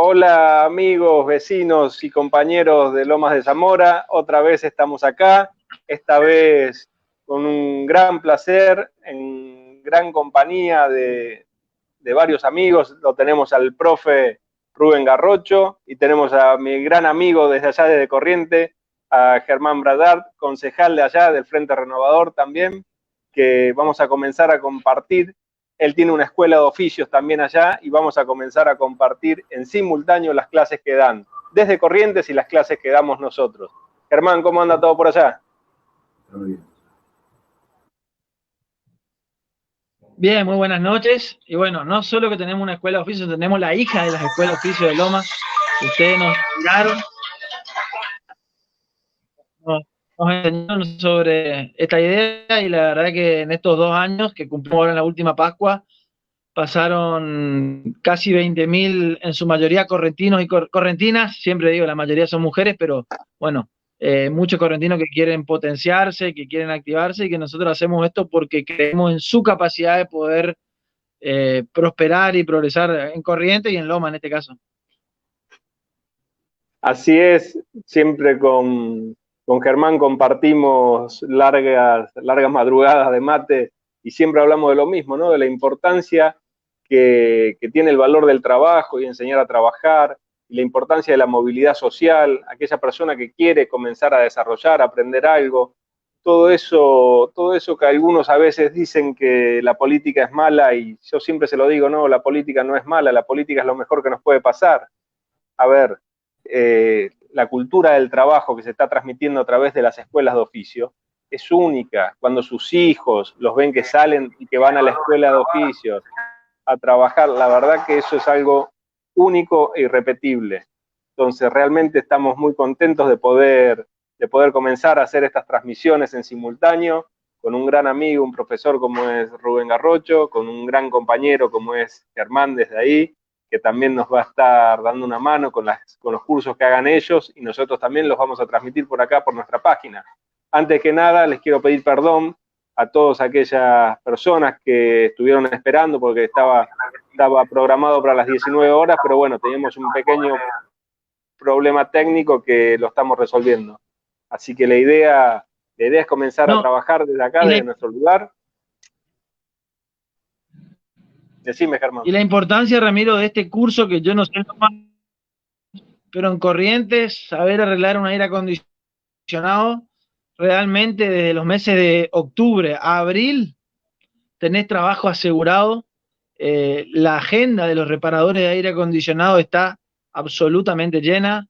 Hola amigos, vecinos y compañeros de Lomas de Zamora, otra vez estamos acá, esta vez con un gran placer, en gran compañía de varios amigos. Lo tenemos al profe Rubén Garrocho y tenemos a mi gran amigo desde allá, desde Corrientes, a Germán Bradart, concejal de allá del Frente Renovador también, que vamos a comenzar a compartir. Él tiene una escuela de oficios también allá y vamos a comenzar a compartir en simultáneo las clases que dan desde Corrientes y las clases que damos nosotros. Germán, ¿cómo anda todo por allá? Bien, muy buenas noches. Y bueno, no solo que tenemos una escuela de oficios, tenemos la hija de las escuelas de oficios de Loma. Ustedes nos miraron, nos enseñaron sobre esta idea y la verdad que en estos 2 años que cumplimos ahora en la última Pascua, pasaron casi 20.000, en su mayoría correntinos y correntinas. Siempre digo, la mayoría son mujeres, pero bueno, muchos correntinos que quieren potenciarse, que quieren activarse y que nosotros hacemos esto porque creemos en su capacidad de poder prosperar y progresar en Corrientes y en Loma en este caso. Así es, siempre con Germán compartimos largas madrugadas de mate y siempre hablamos de lo mismo, ¿no? De la importancia que tiene el valor del trabajo y enseñar a trabajar, y la importancia de la movilidad social, aquella persona que quiere comenzar a desarrollar, a aprender algo, todo eso que algunos a veces dicen que la política es mala, y yo siempre se lo digo, no, la política no es mala, la política es lo mejor que nos puede pasar. A ver, la cultura del trabajo que se está transmitiendo a través de las escuelas de oficio es única. Cuando sus hijos los ven que salen y que van a la escuela de oficios a trabajar, la verdad que eso es algo único e irrepetible. Entonces, realmente estamos muy contentos de poder comenzar a hacer estas transmisiones en simultáneo con un gran amigo, un profesor como es Rubén Garrocho, con un gran compañero como es Germán desde ahí, que también nos va a estar dando una mano con los cursos que hagan ellos, y nosotros también los vamos a transmitir por acá, por nuestra página. Antes que nada, les quiero pedir perdón a todas aquellas personas que estuvieron esperando, porque estaba programado para las 19 horas, pero bueno, teníamos un pequeño problema técnico que lo estamos resolviendo. Así que la idea es comenzar a No, trabajar desde acá, y la, desde nuestro lugar. Decime, Germán. y la importancia, Ramiro, de este curso que yo no sé, pero en Corrientes, saber arreglar un aire acondicionado, realmente desde los meses de octubre a abril, tenés trabajo asegurado. La agenda de los reparadores de aire acondicionado está absolutamente llena,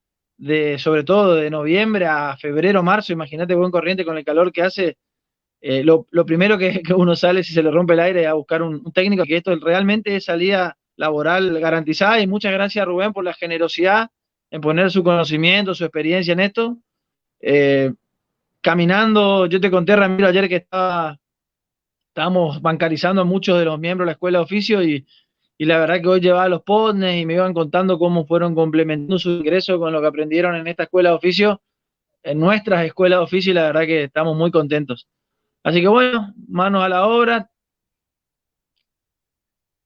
sobre todo de noviembre a febrero, marzo. Imagínate, buen Corriente con el calor que hace. Lo primero que uno sale si se le rompe el aire a buscar un técnico, que esto realmente es salida laboral garantizada. Y muchas gracias, Rubén, por la generosidad en poner su conocimiento, su experiencia en esto. Eh, Caminando, yo te conté, Ramiro, ayer que estábamos bancarizando a muchos de los miembros de la escuela de oficio y la verdad que hoy llevaba los podnes y me iban contando cómo fueron complementando su ingreso con lo que aprendieron en esta escuela de oficio, en nuestras escuelas de oficio, y la verdad que estamos muy contentos. Así que bueno, manos a la obra.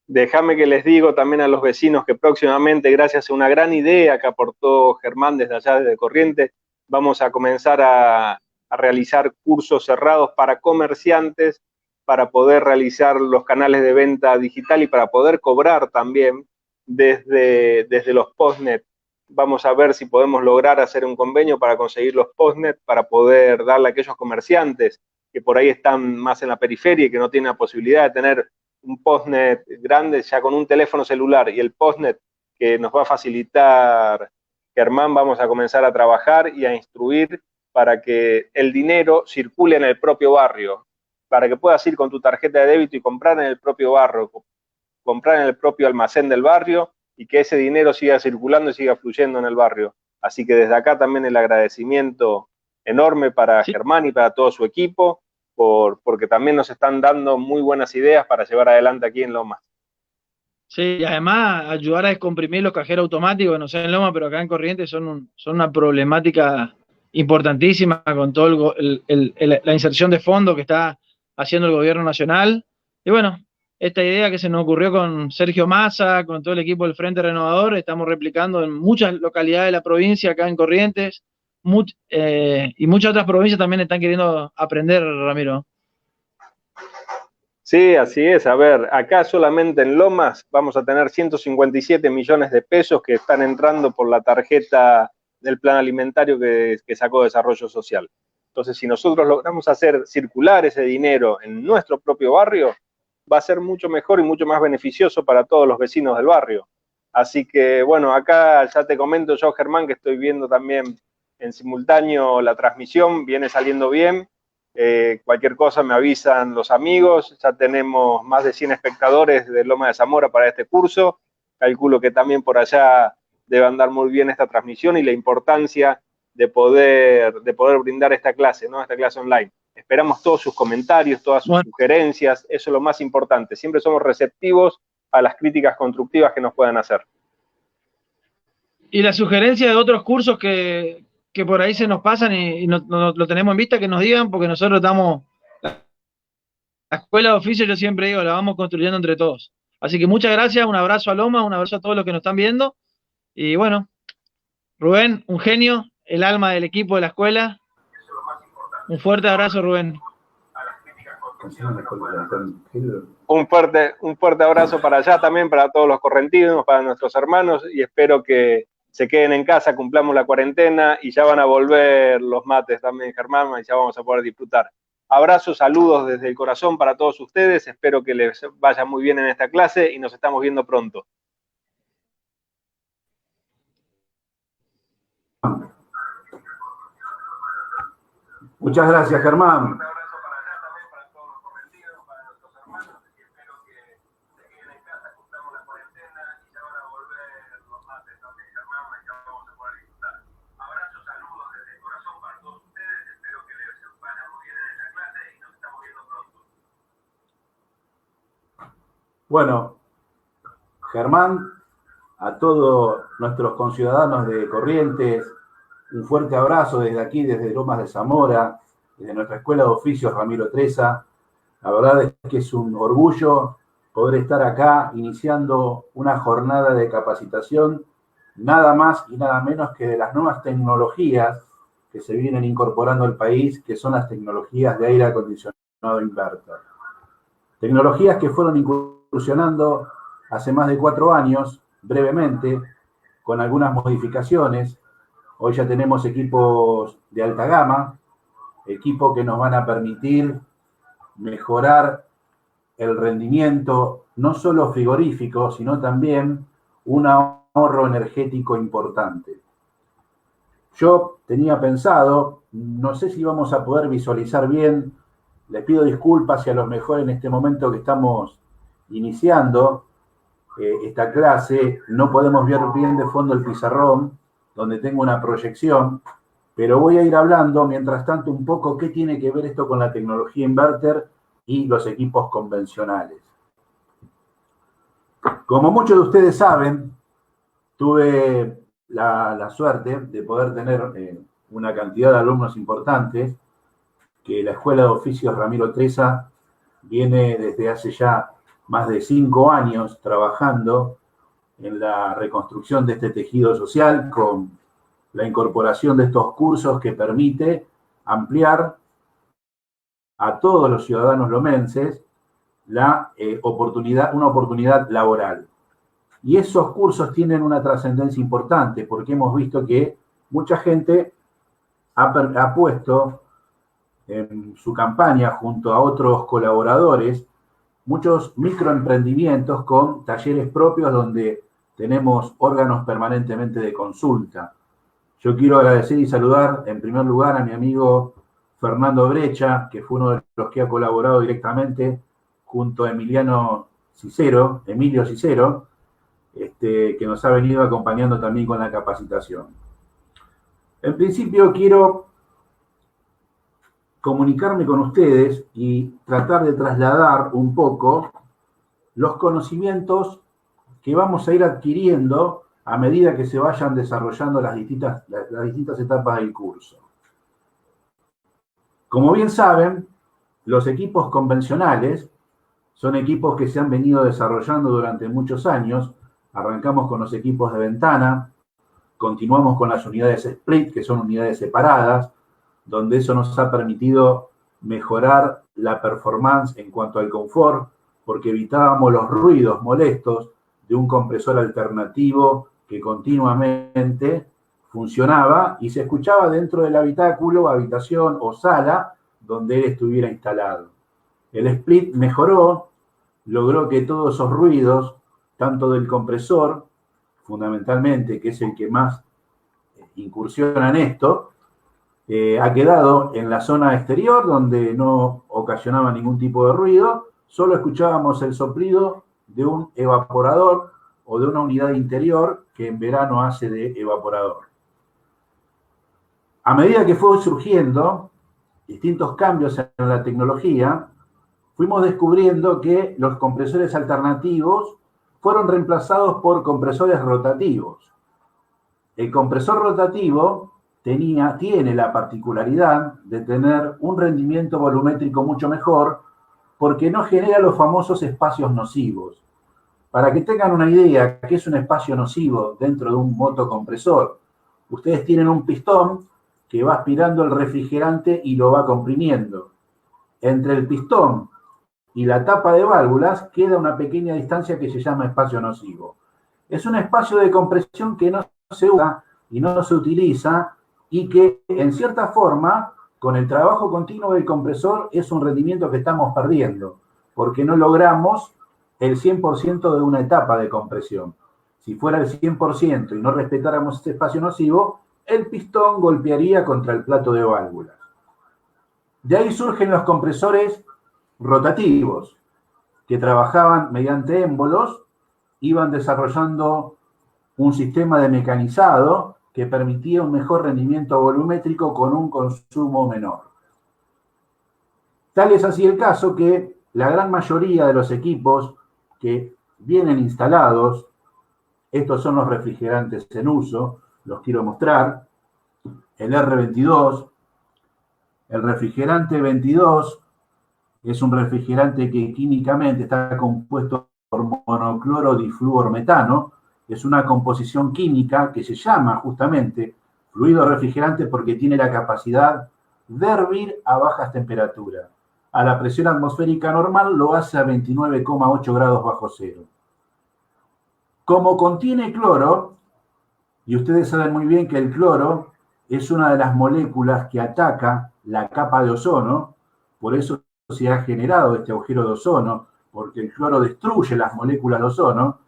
Déjame que les digo también a los vecinos que próximamente, gracias a una gran idea que aportó Germán desde allá, desde Corrientes, vamos a comenzar a realizar cursos cerrados para comerciantes, para poder realizar los canales de venta digital y para poder cobrar también desde los postnet. Vamos a ver si podemos lograr hacer un convenio para conseguir los postnet, para poder darle a aquellos comerciantes que por ahí están más en la periferia y que no tienen la posibilidad de tener un postnet grande ya con un teléfono celular, y el postnet que nos va a facilitar Germán, vamos a comenzar a trabajar y a instruir para que el dinero circule en el propio barrio, para que puedas ir con tu tarjeta de débito y comprar en el propio barrio, comprar en el propio almacén del barrio, y que ese dinero siga circulando y siga fluyendo en el barrio. Así que desde acá también el agradecimiento enorme para Sí, Germán y para todo su equipo, porque también nos están dando muy buenas ideas para llevar adelante aquí en Lomas. sí, y además ayudar a descomprimir los cajeros automáticos, no sé en Loma, pero acá en Corrientes son una problemática importantísima con todo la inserción de fondos que está haciendo el gobierno nacional. Y bueno, esta idea que se nos ocurrió con Sergio Massa, con todo el equipo del Frente Renovador, estamos replicando en muchas localidades de la provincia, acá en Corrientes, y muchas otras provincias también están queriendo aprender, Ramiro. Sí, así es. A ver, acá solamente en Lomas vamos a tener 157 millones de pesos que están entrando por la tarjeta del plan alimentario que sacó Desarrollo Social. Entonces, si nosotros logramos hacer circular ese dinero en nuestro propio barrio, va a ser mucho mejor y mucho más beneficioso para todos los vecinos del barrio. Así que, bueno, acá ya te comento yo, Germán, que estoy viendo también en simultáneo la transmisión, viene saliendo bien. Cualquier cosa me avisan los amigos, ya tenemos más de 100 espectadores de Loma de Zamora para este curso, calculo que también por allá debe andar muy bien esta transmisión y la importancia de poder brindar esta clase, ¿no? Esta clase online. Esperamos todos sus comentarios, todas sus sugerencias, eso es lo más importante, siempre somos receptivos a las críticas constructivas que nos puedan hacer. Y la sugerencia de otros cursos que por ahí se nos pasan y no lo tenemos en vista, que nos digan, porque nosotros estamos, la escuela de oficio, yo siempre digo, la vamos construyendo entre todos. Así que muchas gracias, un abrazo a Loma, un abrazo a todos los que nos están viendo. Y bueno, Rubén, un genio, el alma del equipo de la escuela. Un fuerte abrazo, Rubén. Un fuerte abrazo para allá también, para todos los correntinos, para nuestros hermanos, y espero que se queden en casa, cumplamos la cuarentena y ya van a volver los mates también, Germán, y ya vamos a poder disfrutar. Abrazos, saludos desde el corazón para todos ustedes, espero que les vaya muy bien en esta clase y nos estamos viendo pronto. Muchas gracias, Germán. Bueno, Germán, a todos nuestros conciudadanos de Corrientes, un fuerte abrazo desde aquí, desde Lomas de Zamora, desde nuestra Escuela de Oficios Ramiro Treza. La verdad es que es un orgullo poder estar acá iniciando una jornada de capacitación, nada más y nada menos que de las nuevas tecnologías que se vienen incorporando al país, que son las tecnologías de aire acondicionado inverter. Tecnologías que fueron incursionando hace más de 4 años, brevemente, con algunas modificaciones. Hoy ya tenemos equipos de alta gama, equipos que nos van a permitir mejorar el rendimiento, no solo frigorífico, sino también un ahorro energético importante. Yo tenía pensado, no sé si vamos a poder visualizar bien, les pido disculpas si a lo mejor en este momento que estamos iniciando esta clase no podemos ver bien de fondo el pizarrón, donde tengo una proyección, pero voy a ir hablando mientras tanto un poco qué tiene que ver esto con la tecnología inverter y los equipos convencionales. Como muchos de ustedes saben, tuve la suerte de poder tener una cantidad de alumnos importantes, que la Escuela de Oficios Ramiro Treza viene desde hace ya más de 5 años trabajando en la reconstrucción de este tejido social con la incorporación de estos cursos que permite ampliar a todos los ciudadanos lomenses una oportunidad laboral. Y esos cursos tienen una trascendencia importante porque hemos visto que mucha gente ha puesto en su campaña junto a otros colaboradores muchos microemprendimientos con talleres propios donde tenemos órganos permanentemente de consulta. Yo quiero agradecer y saludar en primer lugar a mi amigo Fernando Brecha, que fue uno de los que ha colaborado directamente junto a Emilio Cicero, que nos ha venido acompañando también con la capacitación. En principio quiero comunicarme con ustedes y tratar de trasladar un poco los conocimientos que vamos a ir adquiriendo a medida que se vayan desarrollando las distintas etapas del curso. Como bien saben, los equipos convencionales Son equipos que se han venido desarrollando durante muchos años. Arrancamos con los equipos de ventana, continuamos con las unidades split, que son unidades separadas, donde eso nos ha permitido mejorar la performance en cuanto al confort, porque evitábamos los ruidos molestos de un compresor alternativo que continuamente funcionaba y se escuchaba dentro del habitáculo, habitación o sala donde él estuviera instalado. El split mejoró, logró que todos esos ruidos, tanto del compresor, fundamentalmente, que es el que más incursiona en esto, ha quedado en la zona exterior, donde no ocasionaba ningún tipo de ruido, solo escuchábamos el soplido de un evaporador o de una unidad interior que en verano hace de evaporador. A medida que fue surgiendo distintos cambios en la tecnología, fuimos descubriendo que los compresores alternativos fueron reemplazados por compresores rotativos. El compresor rotativo tiene la particularidad de tener un rendimiento volumétrico mucho mejor porque no genera los famosos espacios nocivos. Para que tengan una idea, ¿qué es un espacio nocivo dentro de un motocompresor? Ustedes tienen un pistón que va aspirando el refrigerante y lo va comprimiendo. Entre el pistón y la tapa de válvulas queda una pequeña distancia que se llama espacio nocivo. Es un espacio de compresión que no se usa y no se utiliza y que, en cierta forma, con el trabajo continuo del compresor, es un rendimiento que estamos perdiendo, porque no logramos el 100% de una etapa de compresión. Si fuera el 100% y no respetáramos este espacio nocivo, el pistón golpearía contra el plato de válvulas. De ahí surgen los compresores rotativos, que trabajaban mediante émbolos, iban desarrollando un sistema de mecanizado que permitía un mejor rendimiento volumétrico con un consumo menor. Tal es así el caso que la gran mayoría de los equipos que vienen instalados, estos son los refrigerantes en uso, los quiero mostrar, el R22, el refrigerante 22 es un refrigerante que químicamente está compuesto por monocloro difluormetano, es una composición química que se llama justamente fluido refrigerante porque tiene la capacidad de hervir a bajas temperaturas. A la presión atmosférica normal lo hace a 29,8 grados bajo cero. Como contiene cloro, y ustedes saben muy bien que el cloro es una de las moléculas que ataca la capa de ozono, por eso se ha generado este agujero de ozono, porque el cloro destruye las moléculas de ozono.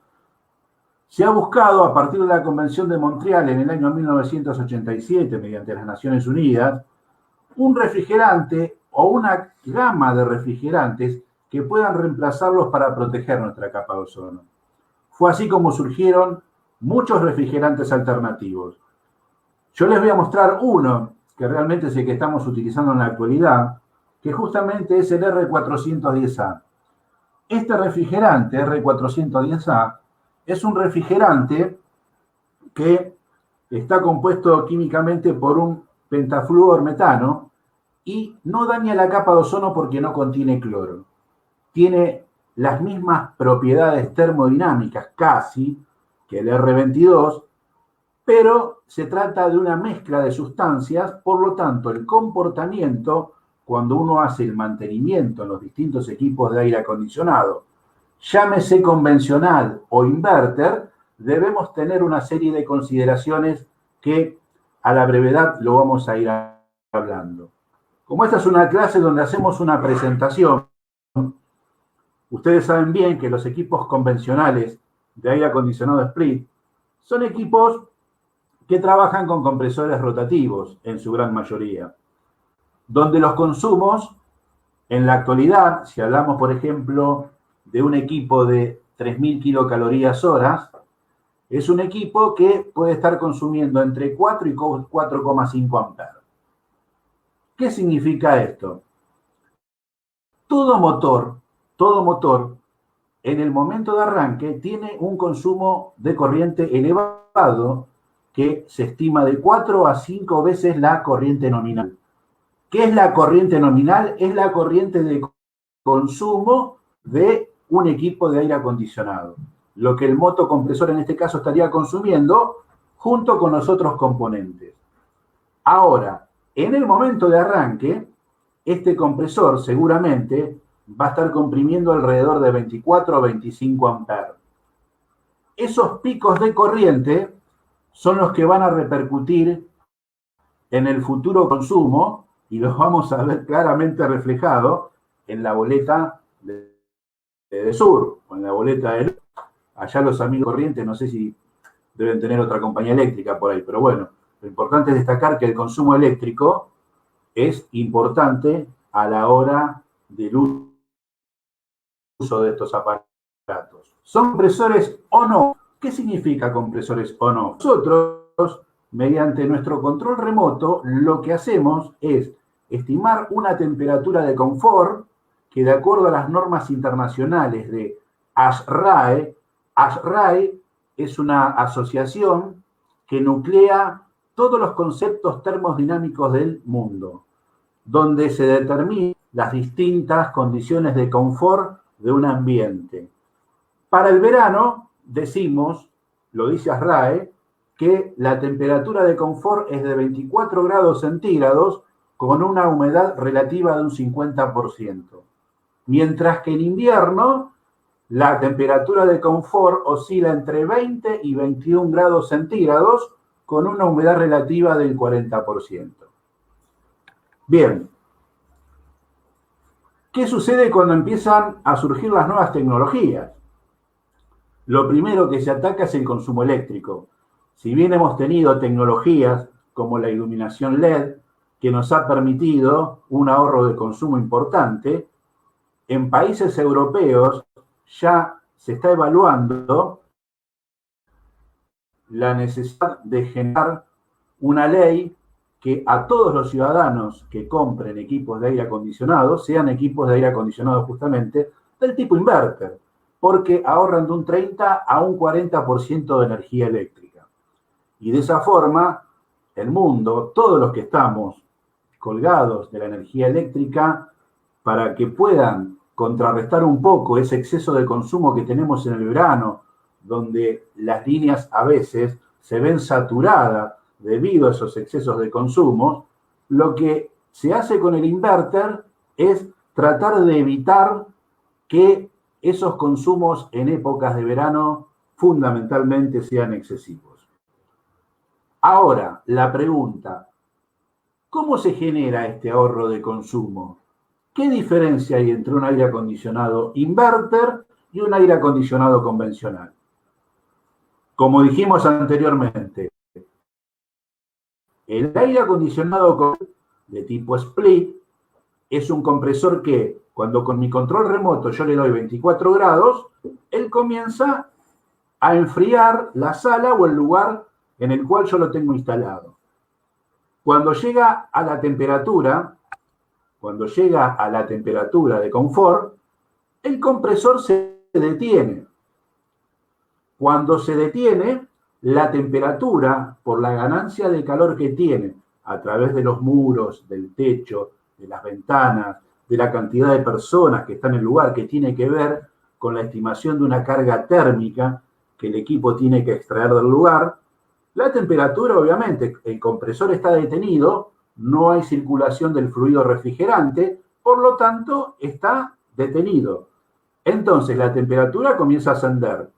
Se ha buscado, a partir de la Convención de Montreal en el año 1987, mediante las Naciones Unidas, un refrigerante o una gama de refrigerantes que puedan reemplazarlos para proteger nuestra capa de ozono. Fue así como surgieron muchos refrigerantes alternativos. Yo les voy a mostrar uno, que realmente es el que estamos utilizando en la actualidad, que justamente es el R410A. Este refrigerante, R410A, es un refrigerante que está compuesto químicamente por un pentafluormetano y no daña la capa de ozono porque no contiene cloro. Tiene las mismas propiedades termodinámicas casi que el R22, pero se trata de una mezcla de sustancias, por lo tanto el comportamiento cuando uno hace el mantenimiento en los distintos equipos de aire acondicionado, llámese convencional o inverter, debemos tener una serie de consideraciones que a la brevedad lo vamos a ir hablando. Como esta es una clase donde hacemos una presentación, ustedes saben bien que los equipos convencionales de aire acondicionado split son equipos que trabajan con compresores rotativos en su gran mayoría, donde los consumos en la actualidad, si hablamos por ejemplo de un equipo de 3.000 kilocalorías horas, es un equipo que puede estar consumiendo entre 4 y 4,5 amperes. ¿Qué significa esto? Todo motor, en el momento de arranque tiene un consumo de corriente elevado que se estima de 4 a 5 veces la corriente nominal. ¿Qué es la corriente nominal? Es la corriente de consumo de un equipo de aire acondicionado, lo que el motocompresor en este caso estaría consumiendo junto con los otros componentes. Ahora, en el momento de arranque, este compresor seguramente va a estar comprimiendo alrededor de 24 o 25 amperes. Esos picos de corriente son los que van a repercutir en el futuro consumo y los vamos a ver claramente reflejado en la boleta de Sur o en la boleta de Luz. Allá los amigos corrientes, no sé si deben tener otra compañía eléctrica por ahí, pero bueno, lo importante es destacar que el consumo eléctrico es importante a la hora del uso de estos aparatos. ¿Son compresores o no? ¿Qué significa compresores o no? Nosotros, mediante nuestro control remoto, lo que hacemos es estimar una temperatura de confort que, de acuerdo a las normas internacionales de ASHRAE es una asociación que nuclea todos los conceptos termodinámicos del mundo, donde se determinan las distintas condiciones de confort de un ambiente. Para el verano decimos, lo dice ASHRAE, que la temperatura de confort es de 24 grados centígrados con una humedad relativa de un 50%. Mientras que en invierno la temperatura de confort oscila entre 20 y 21 grados centígrados con una humedad relativa del 40%. Bien. ¿Qué sucede cuando empiezan a surgir las nuevas tecnologías? Lo primero que se ataca es el consumo eléctrico. Si bien hemos tenido tecnologías como la iluminación LED, que nos ha permitido un ahorro de consumo importante, en países europeos ya se está evaluando la necesidad de generar una ley que a todos los ciudadanos que compren equipos de aire acondicionado sean equipos de aire acondicionado justamente del tipo inverter, porque ahorran de un 30 a un 40% de energía eléctrica. Y de esa forma, el mundo, todos los que estamos colgados de la energía eléctrica, para que puedan contrarrestar un poco ese exceso de consumo que tenemos en el verano, donde las líneas a veces se ven saturadas debido a esos excesos de consumo, lo que se hace con el inverter es tratar de evitar que esos consumos en épocas de verano fundamentalmente sean excesivos. Ahora, la pregunta, ¿cómo se genera este ahorro de consumo? ¿Qué diferencia hay entre un aire acondicionado inverter y un aire acondicionado convencional? Como dijimos anteriormente, el aire acondicionado de tipo split es un compresor que, cuando con mi control remoto yo le doy 24 grados, él comienza a enfriar la sala o el lugar en el cual yo lo tengo instalado. Cuando llega a la temperatura de confort, el compresor se detiene. Cuando se detiene, la temperatura, por la ganancia de calor que tiene a través de los muros, del techo, de las ventanas, de la cantidad de personas que están en el lugar, que tiene que ver con la estimación de una carga térmica que el equipo tiene que extraer del lugar, la temperatura, obviamente, el compresor está detenido, no hay circulación del fluido refrigerante, por lo tanto, está detenido. Entonces, la temperatura comienza a ascender.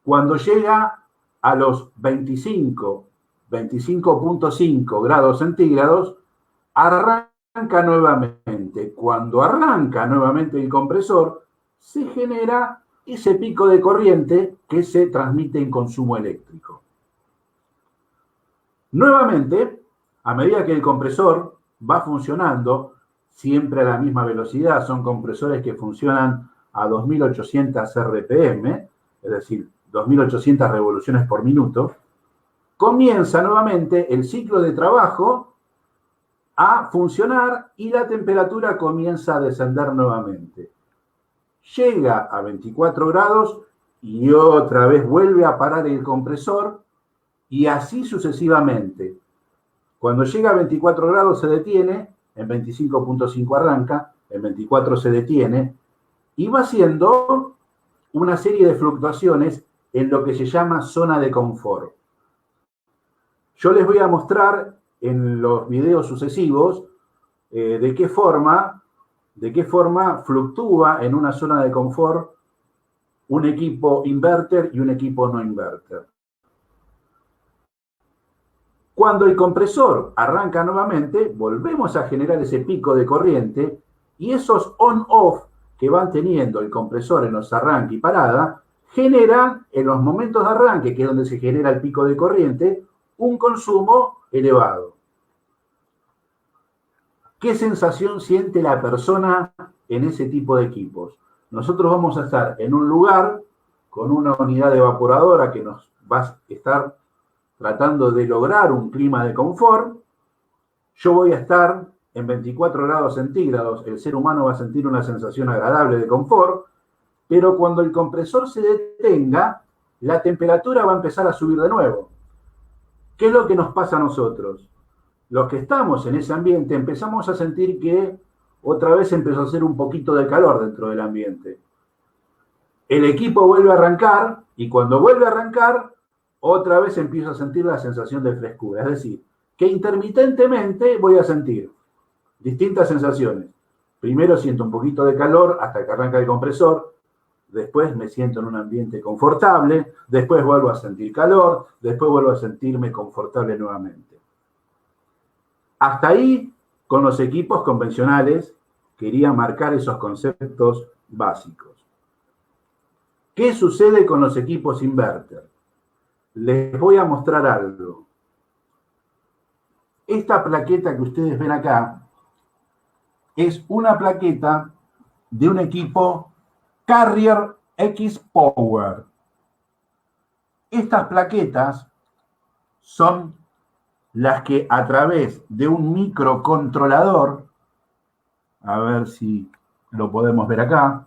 Cuando llega a los 25.5 grados centígrados, arranca nuevamente. Cuando arranca nuevamente el compresor, se genera ese pico de corriente que se transmite en consumo eléctrico. Nuevamente, a medida que el compresor va funcionando, siempre a la misma velocidad, son compresores que funcionan a 2800 RPM, es decir, 2800 revoluciones por minuto, comienza nuevamente el ciclo de trabajo a funcionar y la temperatura comienza a descender nuevamente. Llega a 24 grados y otra vez vuelve a parar el compresor y así sucesivamente. Cuando llega a 24 grados se detiene, en 25.5 arranca, en 24 se detiene, y va haciendo una serie de fluctuaciones en lo que se llama zona de confort. Yo les voy a mostrar en los videos sucesivos de qué forma fluctúa en una zona de confort un equipo inverter y un equipo no inverter. Cuando el compresor arranca nuevamente, volvemos a generar ese pico de corriente y esos on-off que van teniendo el compresor en los arranque y parada, generan en los momentos de arranque, que es donde se genera el pico de corriente, un consumo elevado. ¿Qué sensación siente la persona en ese tipo de equipos? Nosotros vamos a estar en un lugar con una unidad evaporadora que nos va a estar tratando de lograr un clima de confort. Yo voy a estar en 24 grados centígrados, el ser humano va a sentir una sensación agradable de confort, pero cuando el compresor se detenga, la temperatura va a empezar a subir de nuevo. ¿Qué es lo que nos pasa a nosotros? Los que estamos en ese ambiente empezamos a sentir que otra vez empezó a hacer un poquito de calor dentro del ambiente. El equipo vuelve a arrancar y cuando vuelve a arrancar, otra vez empiezo a sentir la sensación de frescura. Es decir, que intermitentemente voy a sentir distintas sensaciones. Primero siento un poquito de calor hasta que arranca el compresor, después me siento en un ambiente confortable, después vuelvo a sentir calor, después vuelvo a sentirme confortable nuevamente. Hasta ahí, con los equipos convencionales, quería marcar esos conceptos básicos. ¿Qué sucede con los equipos inverter? Les voy a mostrar algo. Esta plaqueta que ustedes ven acá es una plaqueta de un equipo Carrier X Power. Estas plaquetas son las que a través de un microcontrolador, a ver si lo podemos ver acá,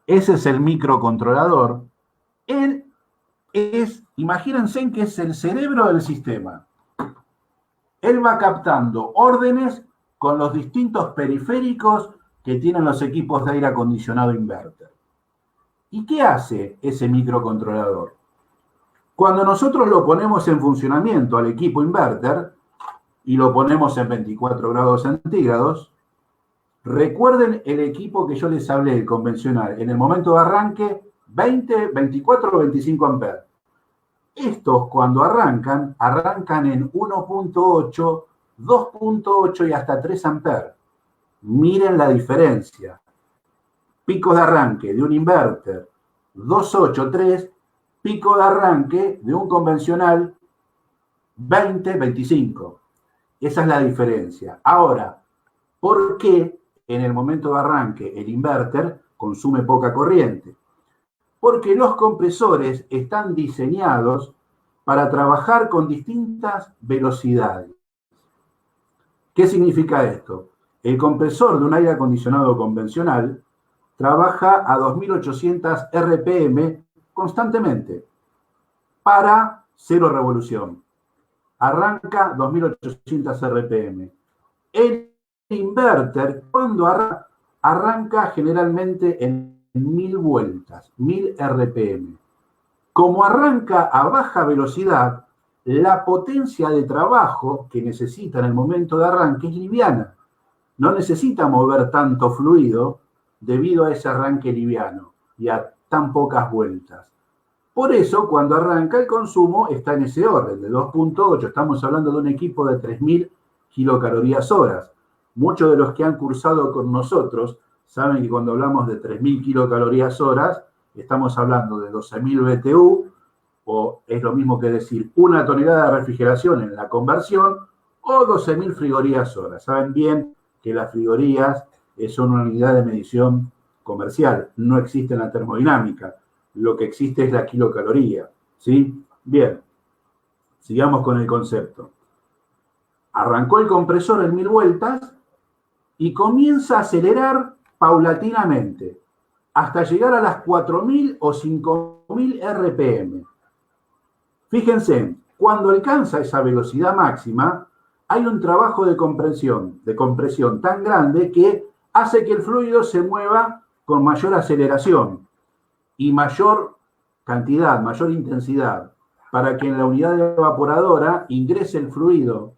ese es el microcontrolador, él es, imagínense que es el cerebro del sistema. Él va captando órdenes con los distintos periféricos que tienen los equipos de aire acondicionado inverter. ¿Y qué hace ese microcontrolador? Cuando nosotros lo ponemos en funcionamiento al equipo inverter y lo ponemos en 24 grados centígrados, recuerden el equipo que yo les hablé, el convencional, en el momento de arranque, 20, 24 o 25 amperes. Estos cuando arrancan en 1.8, 2.8 y hasta 3 amperes. Miren la diferencia. Pico de arranque de un inverter 2.8, 3, pico de arranque de un convencional 20, 25. Esa es la diferencia. Ahora, ¿por qué en el momento de arranque el inverter consume poca corriente? Porque los compresores están diseñados para trabajar con distintas velocidades. ¿Qué significa esto? El compresor de un aire acondicionado convencional trabaja a 2800 RPM constantemente para 0 revolución. Arranca 2800 RPM. El inverter, cuando arranca generalmente en 1000 vueltas, 1000 RPM. Como arranca a baja velocidad, la potencia de trabajo que necesita en el momento de arranque es liviana. No necesita mover tanto fluido debido a ese arranque liviano y a tan pocas vueltas. Por eso, cuando arranca el consumo está en ese orden, de 2.8. Estamos hablando de un equipo de 3000 kilocalorías horas. Muchos de los que han cursado con nosotros saben que cuando hablamos de 3000 kilocalorías horas, estamos hablando de 12.000 BTU, o es lo mismo que decir una tonelada de refrigeración en la conversión, o 12.000 frigorías horas. Saben bien que las frigorías son una unidad de medición comercial, no existe en la termodinámica. Lo que existe es la kilocaloría, ¿sí? Bien, sigamos con el concepto. Arrancó el compresor en 1000 vueltas y comienza a acelerar paulatinamente hasta llegar a las 4000 o 5000 RPM. Fíjense, cuando alcanza esa velocidad máxima, hay un trabajo de compresión tan grande que hace que el fluido se mueva con mayor aceleración y mayor cantidad, mayor intensidad, para que en la unidad evaporadora ingrese el fluido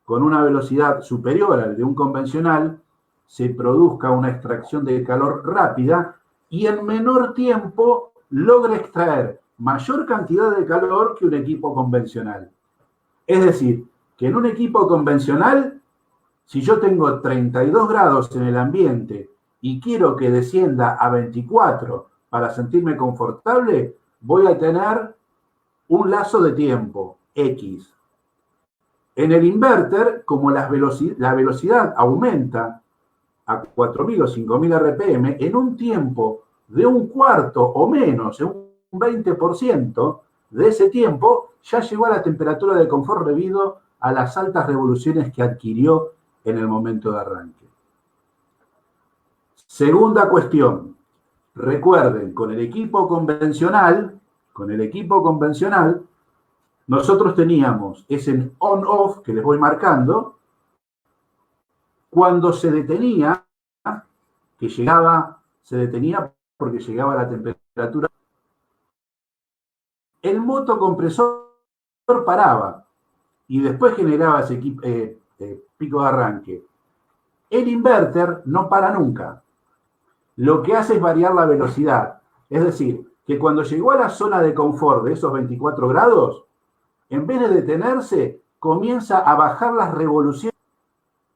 con una velocidad superior al de un convencional, se produzca una extracción de calor rápida y en menor tiempo logra extraer mayor cantidad de calor que un equipo convencional. Es decir, que en un equipo convencional, si yo tengo 32 grados en el ambiente y quiero que descienda a 24 para sentirme confortable, voy a tener un lazo de tiempo, X. En el inverter, como la velocidad aumenta a 4.000 o 5.000 RPM, en un tiempo de un cuarto o menos, en un 20% de ese tiempo, ya llegó a la temperatura de confort debido a las altas revoluciones que adquirió en el momento de arranque. Segunda cuestión. Recuerden, con el equipo convencional, nosotros teníamos ese on-off que les voy marcando. Cuando se detenía, se detenía porque llegaba a la temperatura, el motocompresor paraba y después generaba ese pico de arranque. El inverter no para nunca. Lo que hace es variar la velocidad. Es decir, que cuando llegó a la zona de confort de esos 24 grados, en vez de detenerse, comienza a bajar las revoluciones.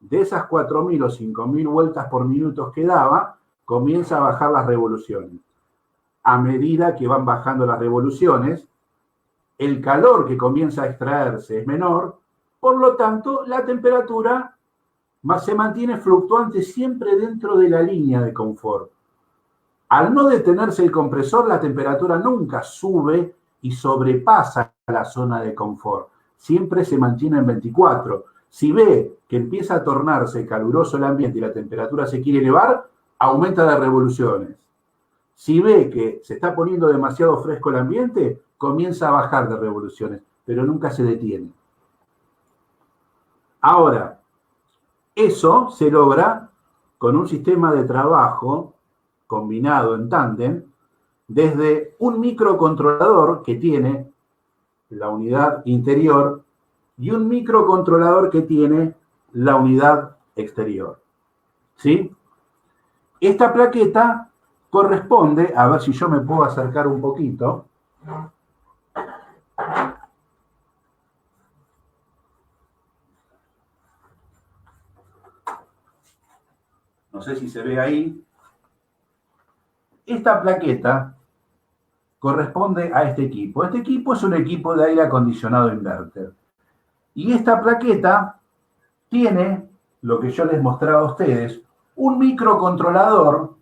De esas 4.000 o 5.000 vueltas por minuto que daba, comienza a bajar las revoluciones. A medida que van bajando las revoluciones, el calor que comienza a extraerse es menor, por lo tanto, la temperatura se mantiene fluctuante siempre dentro de la línea de confort. Al no detenerse el compresor, la temperatura nunca sube y sobrepasa la zona de confort. Siempre se mantiene en 24. Si ve que empieza a tornarse caluroso el ambiente y la temperatura se quiere elevar, aumenta las revoluciones. Si ve que se está poniendo demasiado fresco el ambiente, comienza a bajar de revoluciones, pero nunca se detiene. Ahora, eso se logra con un sistema de trabajo combinado en tándem, desde un microcontrolador que tiene la unidad interior y un microcontrolador que tiene la unidad exterior. ¿Sí? Esta plaqueta corresponde, a ver si yo me puedo acercar un poquito. No sé si se ve ahí. Esta plaqueta corresponde a este equipo. Este equipo es un equipo de aire acondicionado inverter. Y esta plaqueta tiene, lo que yo les mostraba a ustedes, un microcontrolador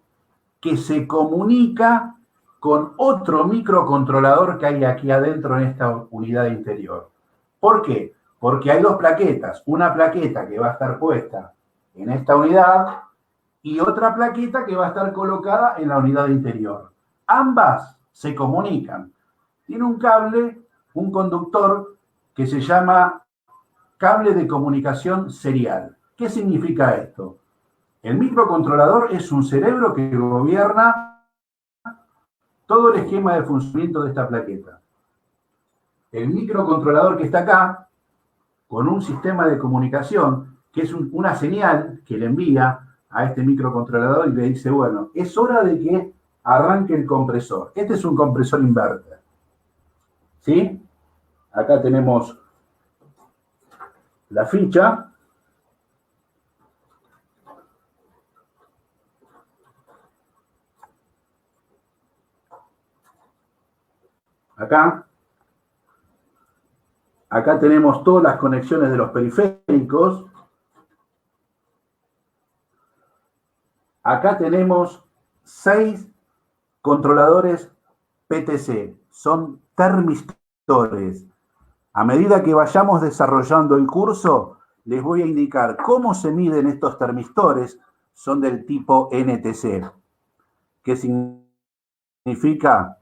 que se comunica con otro microcontrolador que hay aquí adentro en esta unidad interior. ¿Por qué? Porque hay dos plaquetas. Una plaqueta que va a estar puesta en esta unidad y otra plaqueta que va a estar colocada en la unidad interior. Ambas se comunican. Tiene un cable, un conductor que se llama cable de comunicación serial. ¿Qué significa esto? El microcontrolador es un cerebro que gobierna todo el esquema de funcionamiento de esta plaqueta. El microcontrolador que está acá, con un sistema de comunicación, que es una señal que le envía a este microcontrolador y le dice, bueno, es hora de que arranque el compresor. Este es un compresor inverter. ¿Sí? Acá tenemos la ficha. Acá tenemos todas las conexiones de los periféricos. Acá tenemos 6 controladores PTC. Son termistores. A medida que vayamos desarrollando el curso, les voy a indicar cómo se miden estos termistores. Son del tipo NTC. ¿Qué significa?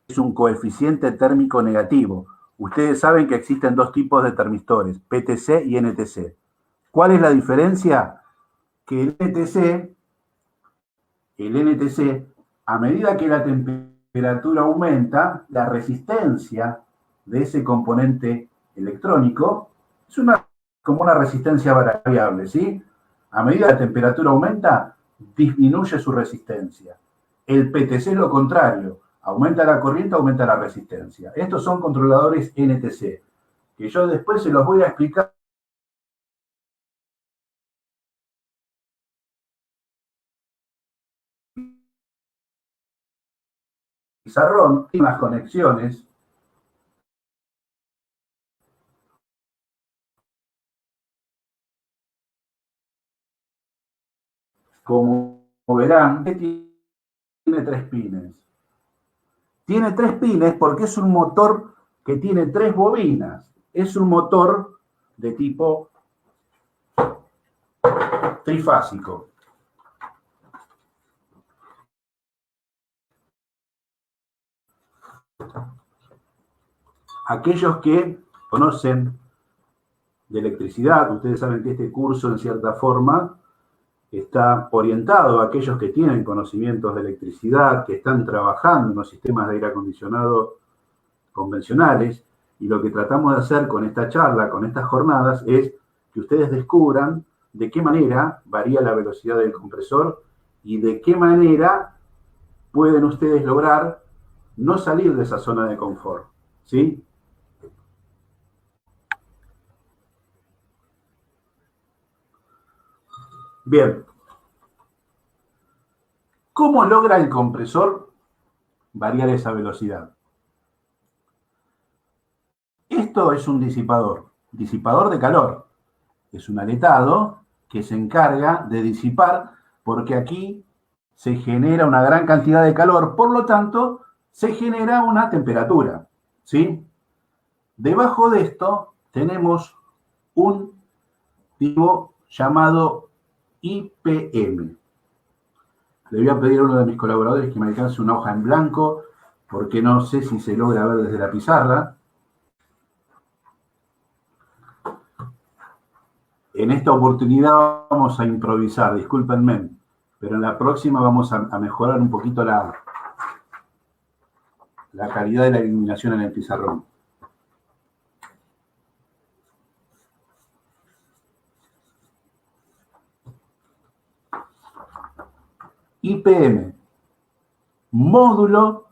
Es un coeficiente térmico negativo. Ustedes saben que existen dos tipos de termistores, PTC y NTC. ¿Cuál es la diferencia? Que el NTC el NTC, a medida que la temperatura aumenta, la resistencia de ese componente electrónico es como una resistencia variable, ¿sí? A medida que la temperatura aumenta, disminuye su resistencia. El PTC es lo contrario, aumenta la corriente, aumenta la resistencia. Estos son controladores NTC, que yo después se los voy a explicar. Pizarrón, las conexiones como verán, tiene 3 pines. Tiene 3 pines porque es un motor que tiene 3 bobinas. Es un motor de tipo trifásico. Aquellos que conocen de electricidad, ustedes saben que este curso en cierta forma está orientado a aquellos que tienen conocimientos de electricidad, que están trabajando en los sistemas de aire acondicionado convencionales, y lo que tratamos de hacer con esta charla, con estas jornadas, es que ustedes descubran de qué manera varía la velocidad del compresor y de qué manera pueden ustedes lograr no salir de esa zona de confort, ¿sí? Bien. ¿Cómo logra el compresor variar esa velocidad? Esto es un disipador de calor. Es un aletado que se encarga de disipar porque aquí se genera una gran cantidad de calor, por lo tanto, se genera una temperatura, ¿sí? Debajo de esto tenemos un tipo llamado IPM. Le voy a pedir a uno de mis colaboradores que me alcance una hoja en blanco, porque no sé si se logra ver desde la pizarra. En esta oportunidad vamos a improvisar, discúlpenme, pero en la próxima vamos a mejorar un poquito la calidad de la iluminación en el pizarrón. IPM, módulo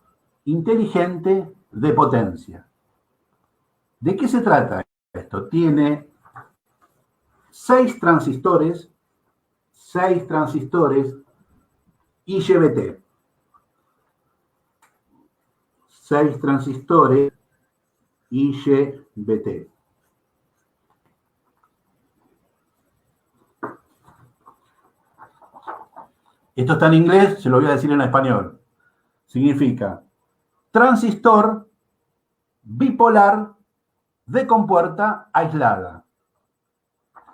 inteligente de potencia. ¿De qué se trata esto? Tiene 6 transistores IGBT. 6 transistores IGBT. Esto está en inglés, se lo voy a decir en español. Significa transistor bipolar de compuerta aislada.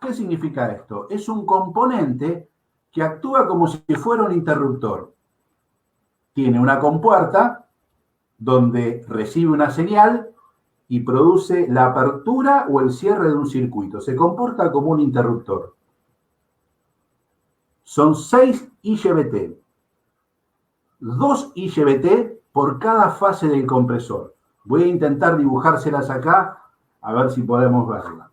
¿Qué significa esto? Es un componente que actúa como si fuera un interruptor. Tiene una compuerta donde recibe una señal y produce la apertura o el cierre de un circuito. Se comporta como un interruptor. Son 6 IGBT. 2 IGBT por cada fase del compresor. Voy a intentar dibujárselas acá, a ver si podemos verla.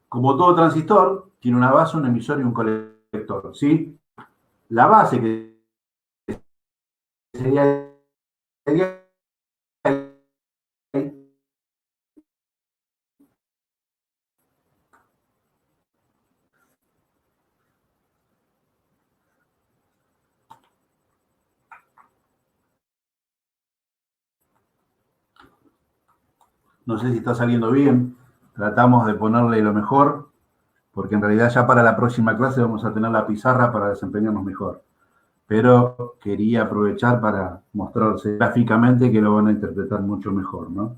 Como todo transistor, tiene una base, un emisor y un colector, ¿sí? La base que sería no sé si está saliendo bien, tratamos de ponerle lo mejor, porque en realidad ya para la próxima clase vamos a tener la pizarra para desempeñarnos mejor. Pero quería aprovechar para mostrarse gráficamente que lo van a interpretar mucho mejor, ¿no?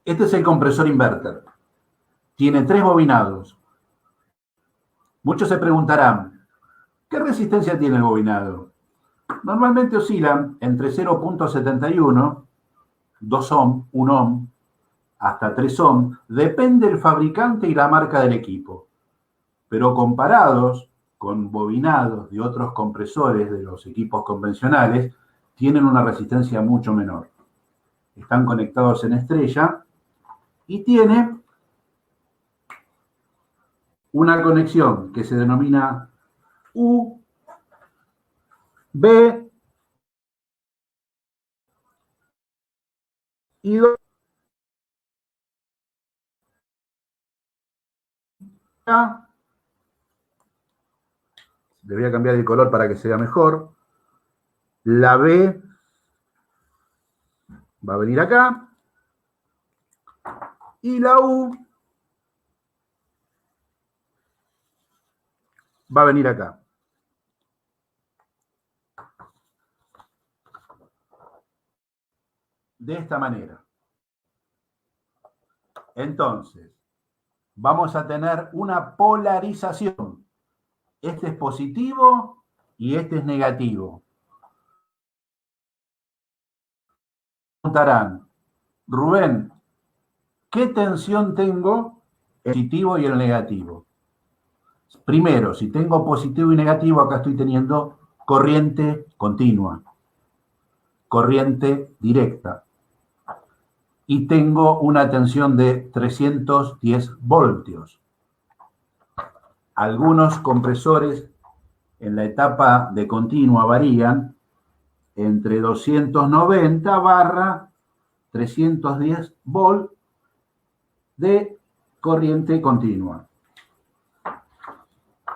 Este es el compresor inverter. Tiene 3 bobinados. Muchos se preguntarán, ¿qué resistencia tiene el bobinado? Normalmente oscilan entre 0.71, 2 ohm, 1 ohm, hasta 3 ohm, depende del fabricante y la marca del equipo. Pero comparados con bobinados de otros compresores de los equipos convencionales, tienen una resistencia mucho menor. Están conectados en estrella y tiene una conexión que se denomina U, B y 2. Le voy a cambiar el color para que se vea mejor. La B va a venir acá. Y la U va a venir acá. De esta manera. Entonces, vamos a tener una polarización. Este es positivo y este es negativo. Preguntarán, Rubén, ¿qué tensión tengo el positivo y el negativo? Primero, si tengo positivo y negativo, acá estoy teniendo corriente continua, corriente directa. Y tengo una tensión de 310 voltios. Algunos compresores en la etapa de continua varían entre 290 barra 310 volt de corriente continua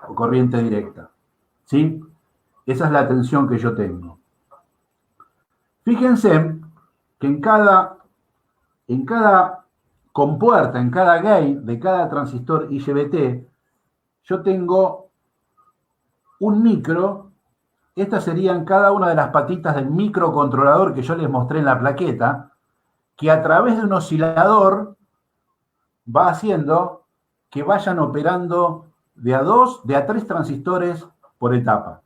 o corriente directa. ¿Sí? Esa es la tensión que yo tengo. Fíjense que en cada compuerta, en cada gate de cada transistor IGBT, yo tengo un micro. Estas serían cada una de las patitas del microcontrolador que yo les mostré en la plaqueta, que a través de un oscilador va haciendo que vayan operando de a 2, de a 3 transistores por etapa.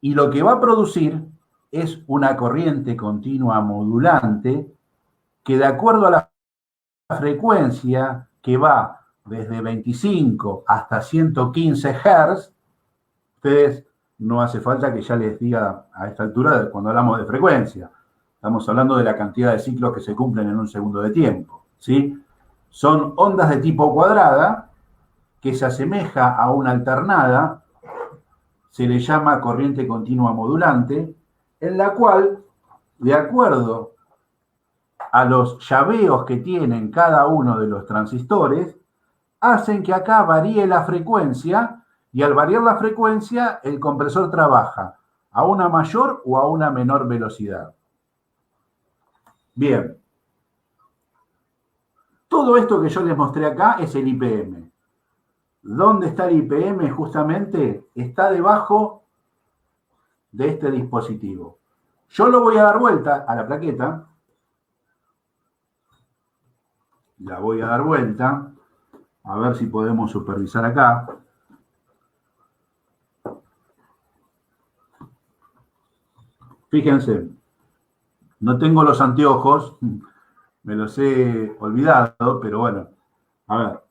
Y lo que va a producir es una corriente continua modulante que, de acuerdo a la frecuencia que va desde 25 hasta 115 Hz, ustedes no hace falta que ya les diga a esta altura cuando hablamos de frecuencia. Estamos hablando de la cantidad de ciclos que se cumplen en un segundo de tiempo, ¿sí? Son ondas de tipo cuadrada que se asemeja a una alternada, se le llama corriente continua modulante, en la cual, de acuerdo a los llaveos que tienen cada uno de los transistores, hacen que acá varíe la frecuencia, y al variar la frecuencia, el compresor trabaja a una mayor o a una menor velocidad. Bien. Todo esto que yo les mostré acá es el IPM. ¿Dónde está el IPM? Justamente está debajo de este dispositivo. Yo lo voy a dar vuelta a la plaqueta. La voy a dar vuelta. A ver si podemos supervisar acá. Fíjense, no tengo los anteojos, me los he olvidado, pero bueno, a ver.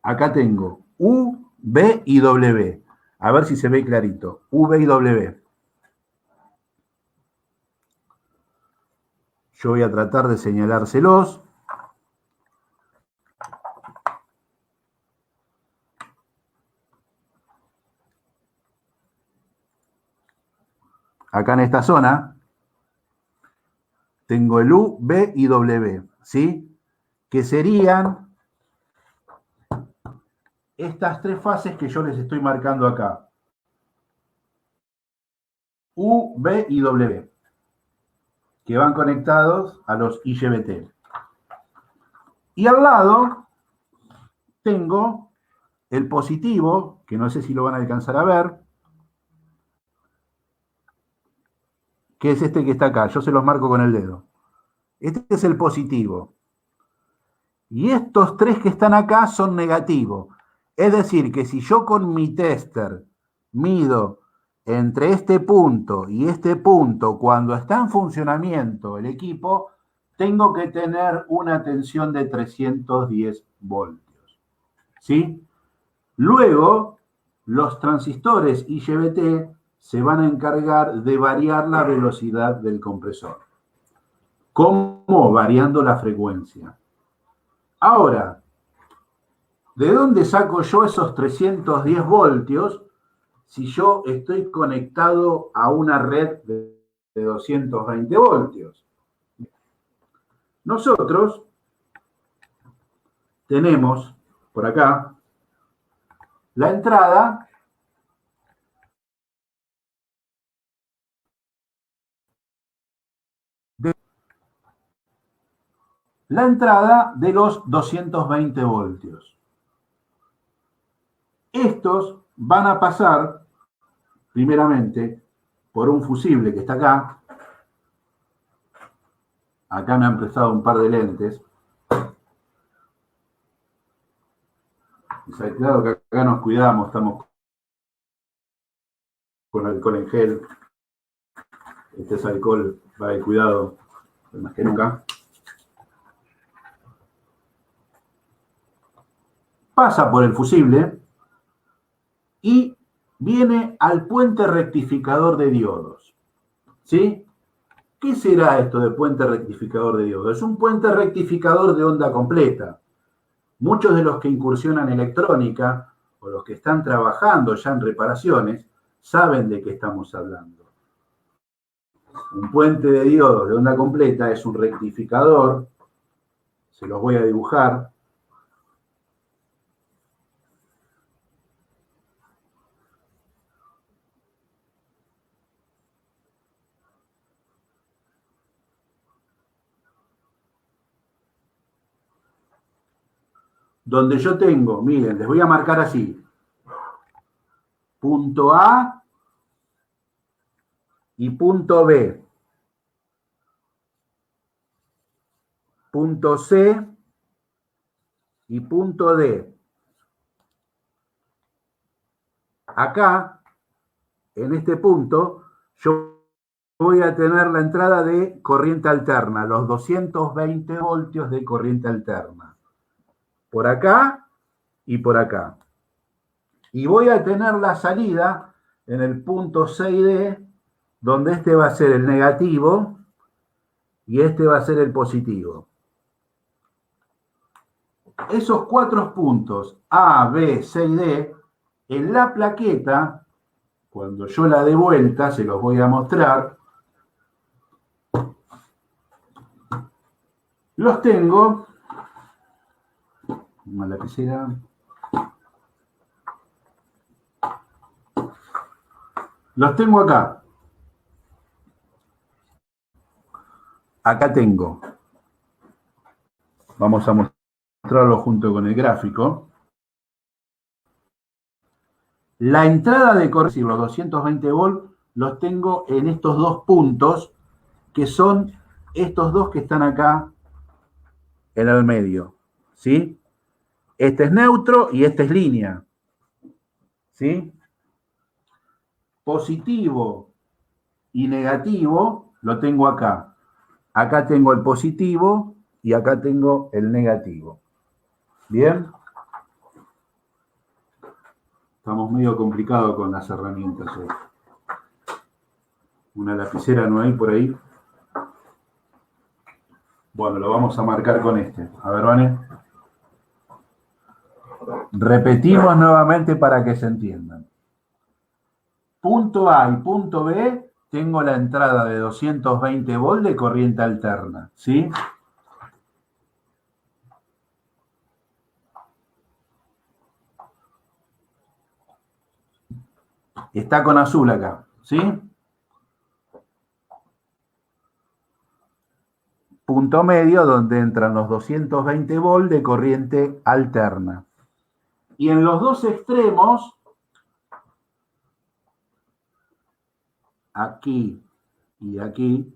Acá tengo U, B y W. A ver si se ve clarito. U, B y W. Yo voy a tratar de señalárselos. Acá en esta zona tengo el U, B y W, ¿sí? Que serían estas tres fases que yo les estoy marcando acá. U, B y W, que van conectados a los IGBT. Y al lado tengo el positivo, que no sé si lo van a alcanzar a ver, que es este que está acá. Yo se los marco con el dedo. Este es el positivo. Y estos tres que están acá son negativos. Es decir, que si yo con mi tester mido entre este punto y este punto, cuando está en funcionamiento el equipo, tengo que tener una tensión de 310 voltios. ¿Sí? Luego, los transistores IGBT se van a encargar de variar la velocidad del compresor. ¿Cómo? Variando la frecuencia. Ahora, ¿de dónde saco yo esos 310 voltios si yo estoy conectado a una red de 220 voltios? Nosotros tenemos por acá la entrada de los 220 voltios. Estos van a pasar, primeramente, por un fusible que está acá. Acá me han prestado un par de lentes. Claro que acá nos cuidamos, estamos con alcohol en gel. Este es alcohol para el cuidado, más que nunca. Pasa por el fusible y viene al puente rectificador de diodos. ¿Sí? ¿Qué será esto de puente rectificador de diodos? Es un puente rectificador de onda completa. Muchos de los que incursionan en electrónica o los que están trabajando ya en reparaciones saben de qué estamos hablando. Un puente de diodos de onda completa es un rectificador, se los voy a dibujar. Donde yo tengo, miren, les voy a marcar así, punto A y punto B, punto C y punto D. Acá, en este punto, yo voy a tener la entrada de corriente alterna, los 220 voltios de corriente alterna. Por acá y por acá. Y voy a tener la salida en el punto C y D, donde este va a ser el negativo y este va a ser el positivo. Esos cuatro puntos, A, B, C y D, en la plaqueta, cuando yo la dé vuelta, se los voy a mostrar, los tengo, una lapicera, los tengo acá. Acá tengo, vamos a mostrarlo junto con el gráfico, la entrada de corriente, los 220 volts, los tengo en estos dos puntos, que son estos dos que están acá en el medio, ¿sí? Este es neutro y este es línea, ¿sí? Positivo y negativo lo tengo acá. Acá tengo el positivo y acá tengo el negativo. ¿Bien? Estamos medio complicados con las herramientas hoy. Una lapicera no hay por ahí. Bueno, lo vamos a marcar con este. A ver, Vane. Repetimos nuevamente para que se entiendan. Punto A y punto B, tengo la entrada de 220 volt de corriente alterna, ¿sí? Está con azul acá, ¿sí? Punto medio donde entran los 220 volt de corriente alterna. Y en los dos extremos, aquí y aquí,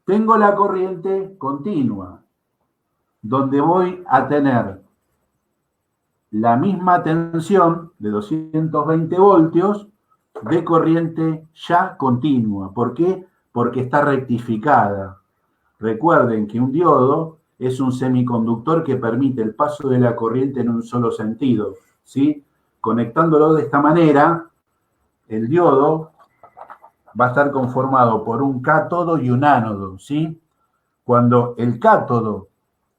tengo la corriente continua, donde voy a tener la misma tensión de 220 voltios de corriente ya continua. ¿Por qué? Porque está rectificada. Recuerden que un diodo es un semiconductor que permite el paso de la corriente en un solo sentido, ¿sí? Conectándolo de esta manera, el diodo va a estar conformado por un cátodo y un ánodo, ¿sí? Cuando el cátodo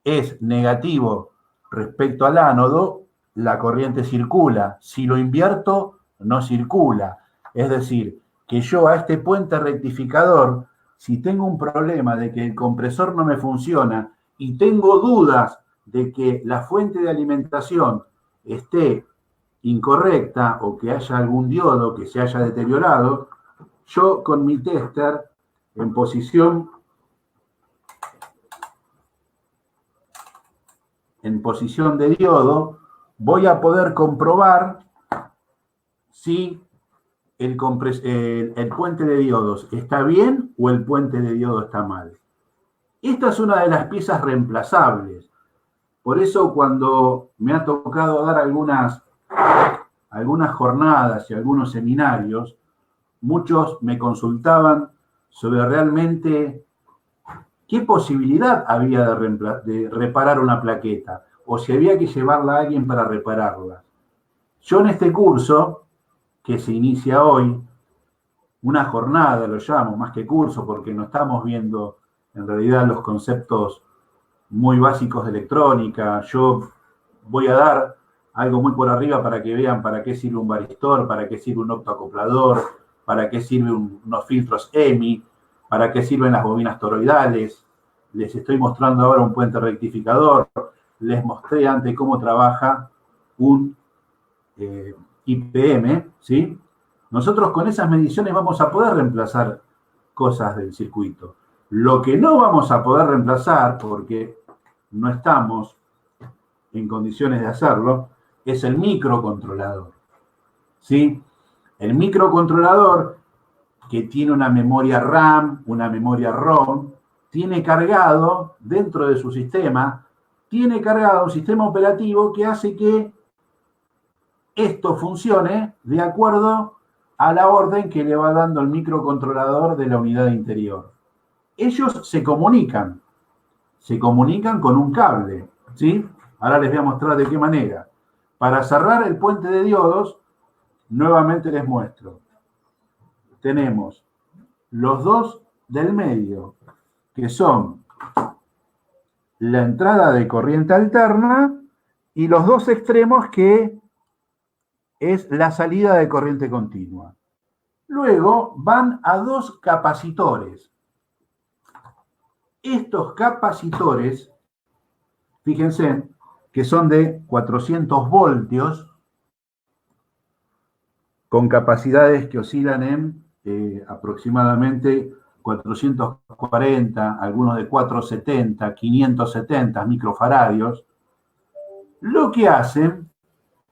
es negativo respecto al ánodo, la corriente circula. Si lo invierto, no circula. Es decir, que yo a este puente rectificador, si tengo un problema de que el compresor no me funciona y tengo dudas de que la fuente de alimentación esté incorrecta o que haya algún diodo que se haya deteriorado, yo con mi tester en posición de diodo voy a poder comprobar si el puente de diodos está bien o el puente de diodo está mal. Esta es una de las piezas reemplazables. Por eso cuando me ha tocado dar algunas jornadas y algunos seminarios, muchos me consultaban sobre realmente qué posibilidad había de reparar una plaqueta o si había que llevarla a alguien para repararla. Yo en este curso, que se inicia hoy, una jornada lo llamo, más que curso, porque no estamos viendo en realidad los conceptos muy básicos de electrónica. Yo voy a dar algo muy por arriba para que vean para qué sirve un varistor, para qué sirve un optoacoplador, para qué sirven unos filtros EMI, para qué sirven las bobinas toroidales. Les estoy mostrando ahora un puente rectificador. Les mostré antes cómo trabaja un IPM, ¿sí? Nosotros con esas mediciones vamos a poder reemplazar cosas del circuito. Lo que no vamos a poder reemplazar, porque no estamos en condiciones de hacerlo, es el microcontrolador, ¿sí? El microcontrolador, que tiene una memoria RAM, una memoria ROM, tiene cargado dentro de su sistema, tiene cargado un sistema operativo que hace que esto funcione de acuerdo a la orden que le va dando el microcontrolador de la unidad interior. Ellos se comunican con un cable, ¿sí? Ahora les voy a mostrar de qué manera. Para cerrar el puente de diodos, nuevamente les muestro. Tenemos los dos del medio, que son la entrada de corriente alterna, y los dos extremos, que es la salida de corriente continua. Luego van a dos capacitores. Estos capacitores, fíjense, que son de 400 voltios, con capacidades que oscilan en aproximadamente 440, algunos de 470, 570 microfaradios. Lo que hacen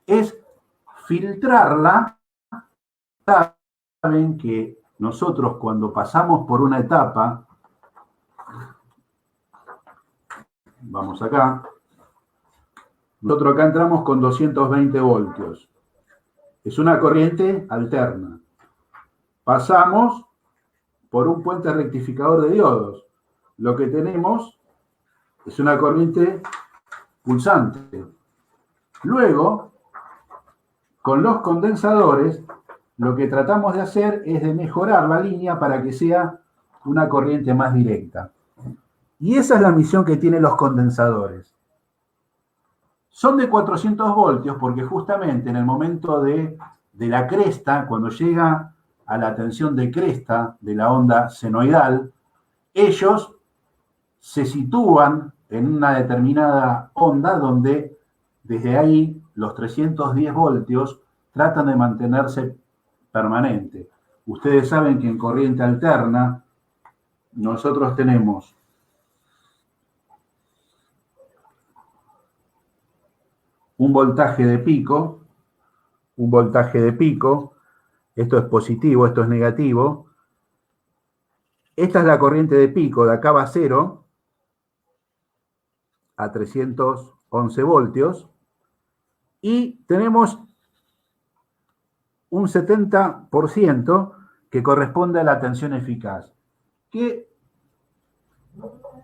es filtrarla. Saben que nosotros cuando pasamos por una etapa, vamos acá, nosotros acá entramos con 220 voltios. Es una corriente alterna. Pasamos por un puente rectificador de diodos. Lo que tenemos es una corriente pulsante. Luego, con los condensadores, lo que tratamos de hacer es de mejorar la línea para que sea una corriente más directa. Y esa es la misión que tienen los condensadores. Son de 400 voltios porque justamente en el momento de la cresta, cuando llega a la tensión de cresta de la onda senoidal, ellos se sitúan en una determinada onda donde desde ahí los 310 voltios tratan de mantenerse permanente. Ustedes saben que en corriente alterna nosotros tenemos un voltaje de pico, esto es positivo, esto es negativo. Esta es la corriente de pico, de acá va 0 a 311 voltios, y tenemos un 70% que corresponde a la tensión eficaz, que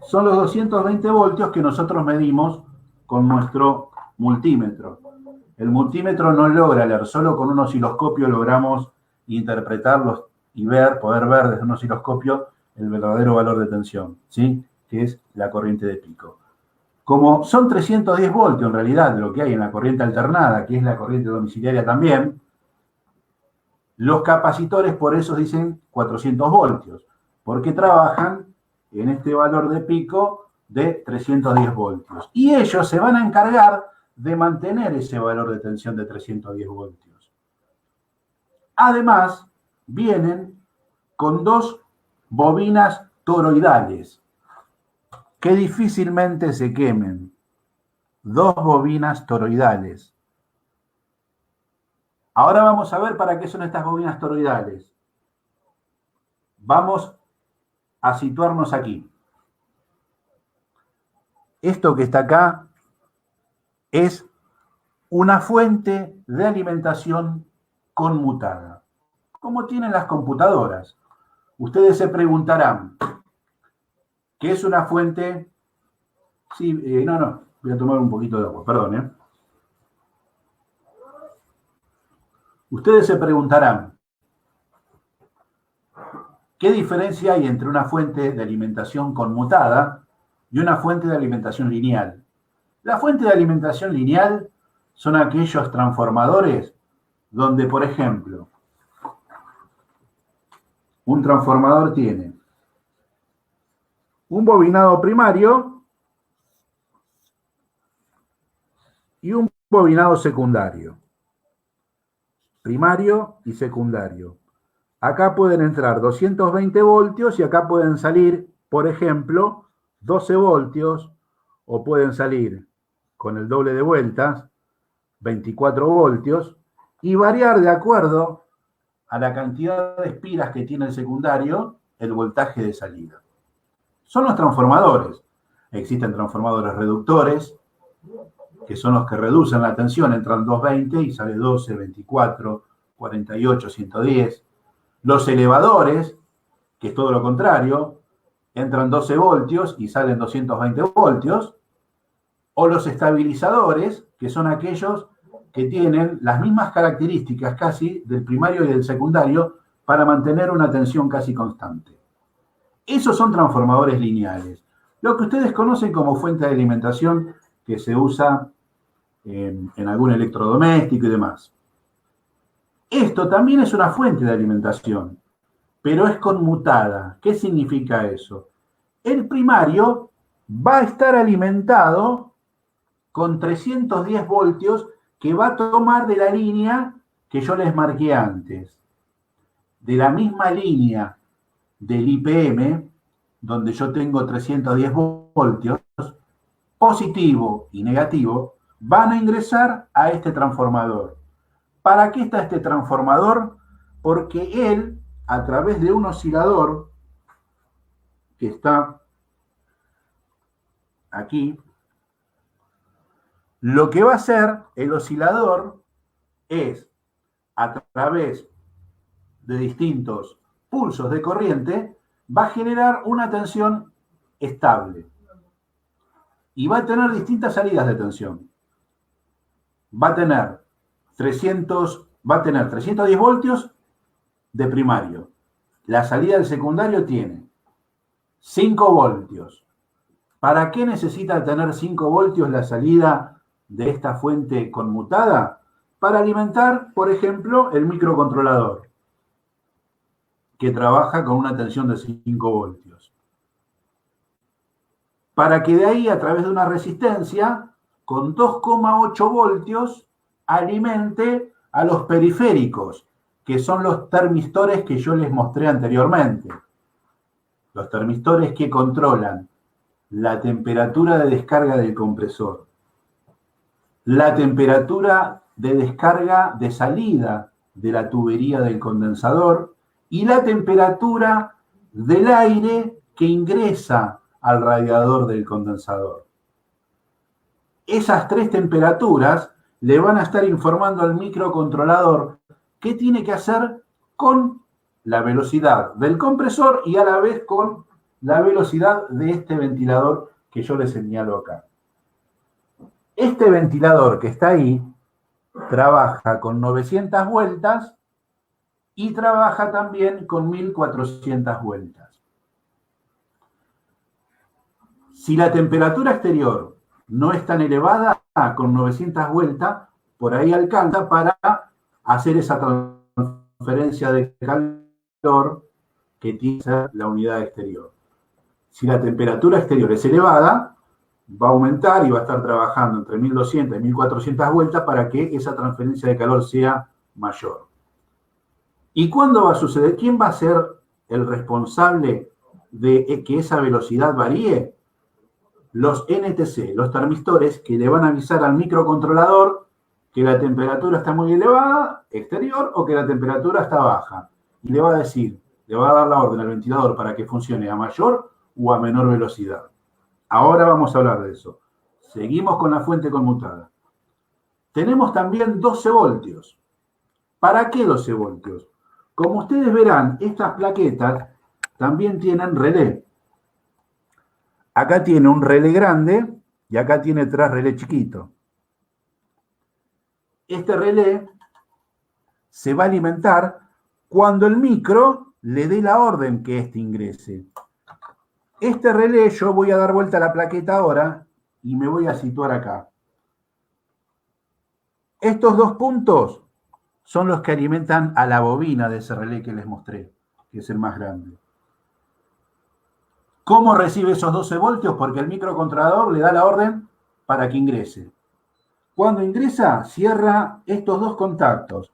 son los 220 voltios que nosotros medimos con nuestro multímetro. El multímetro no logra leer, solo con un osciloscopio logramos interpretarlos y poder ver desde un osciloscopio el verdadero valor de tensión, ¿sí? Que es la corriente de pico. Como son 310 voltios en realidad lo que hay en la corriente alternada, que es la corriente domiciliaria también, los capacitores por eso dicen 400 voltios, porque trabajan en este valor de pico de 310 voltios. Y ellos se van a encargar de mantener ese valor de tensión de 310 voltios. Además, vienen con 2 bobinas toroidales que difícilmente se quemen. 2 bobinas toroidales. Ahora vamos a ver para qué son estas bobinas toroidales. Vamos a situarnos aquí. Esto que está acá es una fuente de alimentación conmutada, como tienen las computadoras. Ustedes se preguntarán, ¿qué es una fuente? Sí, no, voy a tomar un poquito de agua, perdón. Ustedes se preguntarán, ¿qué diferencia hay entre una fuente de alimentación conmutada y una fuente de alimentación lineal? La fuente de alimentación lineal son aquellos transformadores donde, por ejemplo, un transformador tiene un bobinado primario y un bobinado secundario. Primario y secundario. Acá pueden entrar 220 voltios y acá pueden salir, por ejemplo, 12 voltios, o pueden salir con el doble de vueltas, 24 voltios, y variar de acuerdo a la cantidad de espiras que tiene el secundario, el voltaje de salida. Son los transformadores. Existen transformadores reductores, que son los que reducen la tensión, entran 220 y sale 12, 24, 48, 110. Los elevadores, que es todo lo contrario, entran 12 voltios y salen 220 voltios. O los estabilizadores, que son aquellos que tienen las mismas características casi del primario y del secundario para mantener una tensión casi constante. Esos son transformadores lineales. Lo que ustedes conocen como fuente de alimentación que se usa en algún electrodoméstico y demás. Esto también es una fuente de alimentación, pero es conmutada. ¿Qué significa eso? El primario va a estar alimentado con 310 voltios que va a tomar de la línea que yo les marqué antes. De la misma línea del IPM, donde yo tengo 310 voltios, positivo y negativo, van a ingresar a este transformador. ¿Para qué está este transformador? Porque él, a través de un oscilador que está aquí, lo que va a hacer el oscilador es, a través de distintos pulsos de corriente, va a generar una tensión estable. Y va a tener distintas salidas de tensión. Va a tener va a tener 310 voltios de primario. La salida del secundario tiene 5 voltios. ¿Para qué necesita tener 5 voltios la salida de esta fuente conmutada? Para alimentar, por ejemplo, el microcontrolador, que trabaja con una tensión de 5 voltios. Para que de ahí, a través de una resistencia, con 2,8 voltios, alimente a los periféricos, que son los termistores que yo les mostré anteriormente. Los termistores que controlan la temperatura de descarga del compresor, la temperatura de descarga de salida de la tubería del condensador y la temperatura del aire que ingresa al radiador del condensador. Esas 3 temperaturas le van a estar informando al microcontrolador qué tiene que hacer con la velocidad del compresor y a la vez con la velocidad de este ventilador que yo les señalo acá. Este ventilador que está ahí trabaja con 900 vueltas y trabaja también con 1400 vueltas. Si la temperatura exterior no es tan elevada, con 900 vueltas, por ahí alcanza para hacer esa transferencia de calor que tiene la unidad exterior. Si la temperatura exterior es elevada, va a aumentar y va a estar trabajando entre 1200 y 1400 vueltas para que esa transferencia de calor sea mayor. ¿Y cuándo va a suceder? ¿Quién va a ser el responsable de que esa velocidad varíe? Los NTC, los termistores, que le van a avisar al microcontrolador que la temperatura está muy elevada, exterior, o que la temperatura está baja. Y le va a decir, le va a dar la orden al ventilador para que funcione a mayor o a menor velocidad. Ahora vamos a hablar de eso. Seguimos con la fuente conmutada. Tenemos también 12 voltios. ¿Para qué 12 voltios? Como ustedes verán, estas plaquetas también tienen relé. Acá tiene un relé grande y acá tiene 3 relés chiquitos. Este relé se va a alimentar cuando el micro le dé la orden que éste ingrese. Este relé, yo voy a dar vuelta a la plaqueta ahora y me voy a situar acá. Estos 2 puntos son los que alimentan a la bobina de ese relé que les mostré, que es el más grande. ¿Cómo recibe esos 12 voltios? Porque el microcontrolador le da la orden para que ingrese. Cuando ingresa, cierra estos 2 contactos.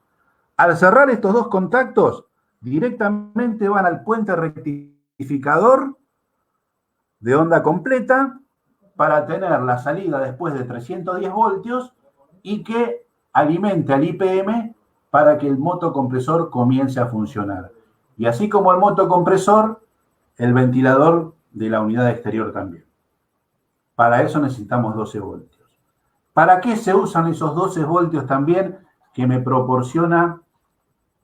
Al cerrar estos 2 contactos, directamente van al puente rectificador de onda completa para tener la salida después de 310 voltios y que alimente al IPM para que el motocompresor comience a funcionar. Y así como el motocompresor, el ventilador de la unidad exterior también. Para eso necesitamos 12 voltios. ¿Para qué se usan esos 12 voltios también que me proporciona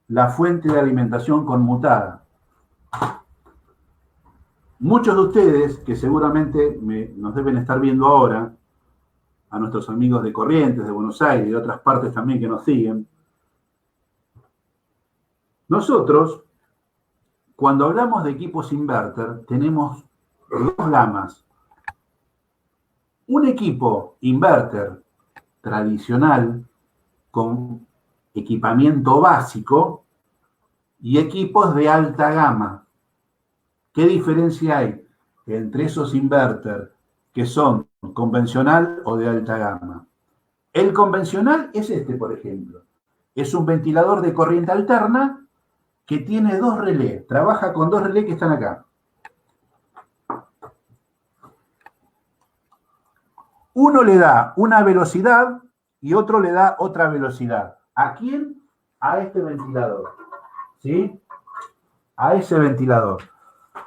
la fuente de alimentación conmutada? Muchos de ustedes, que seguramente nos deben estar viendo ahora, a nuestros amigos de Corrientes, de Buenos Aires y de otras partes también que nos siguen, nosotros, cuando hablamos de equipos inverter, tenemos 2 gamas. Un equipo inverter tradicional con equipamiento básico y equipos de alta gama. ¿Qué diferencia hay entre esos inverter que son convencional o de alta gama? El convencional es este, por ejemplo. Es un ventilador de corriente alterna que tiene 2 relés. Trabaja con 2 relés que están acá. Uno le da una velocidad y otro le da otra velocidad. ¿A quién? A este ventilador. ¿Sí? A ese ventilador.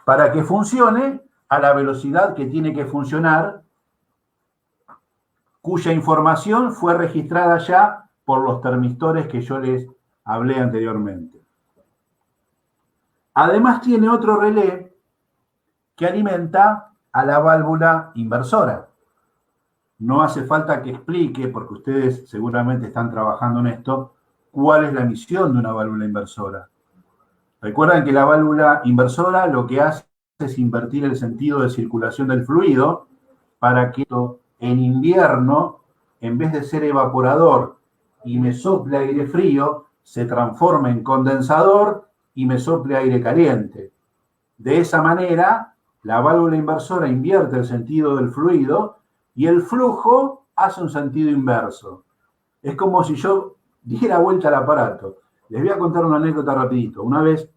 Para que funcione a la velocidad que tiene que funcionar, cuya información fue registrada ya por los termistores que yo les hablé anteriormente. Además tiene otro relé que alimenta a la válvula inversora. no hace falta que explique, porque ustedes seguramente están trabajando en esto, cuál es la misión de una válvula inversora. Recuerden que la válvula inversora lo que hace es invertir el sentido de circulación del fluido para que en invierno, en vez de ser evaporador y me sople aire frío, se transforme en condensador y me sople aire caliente. De esa manera, la válvula inversora invierte el sentido del fluido y el flujo hace un sentido inverso. Es como si yo diera vuelta al aparato. Les voy a contar una anécdota rapidito. Una vez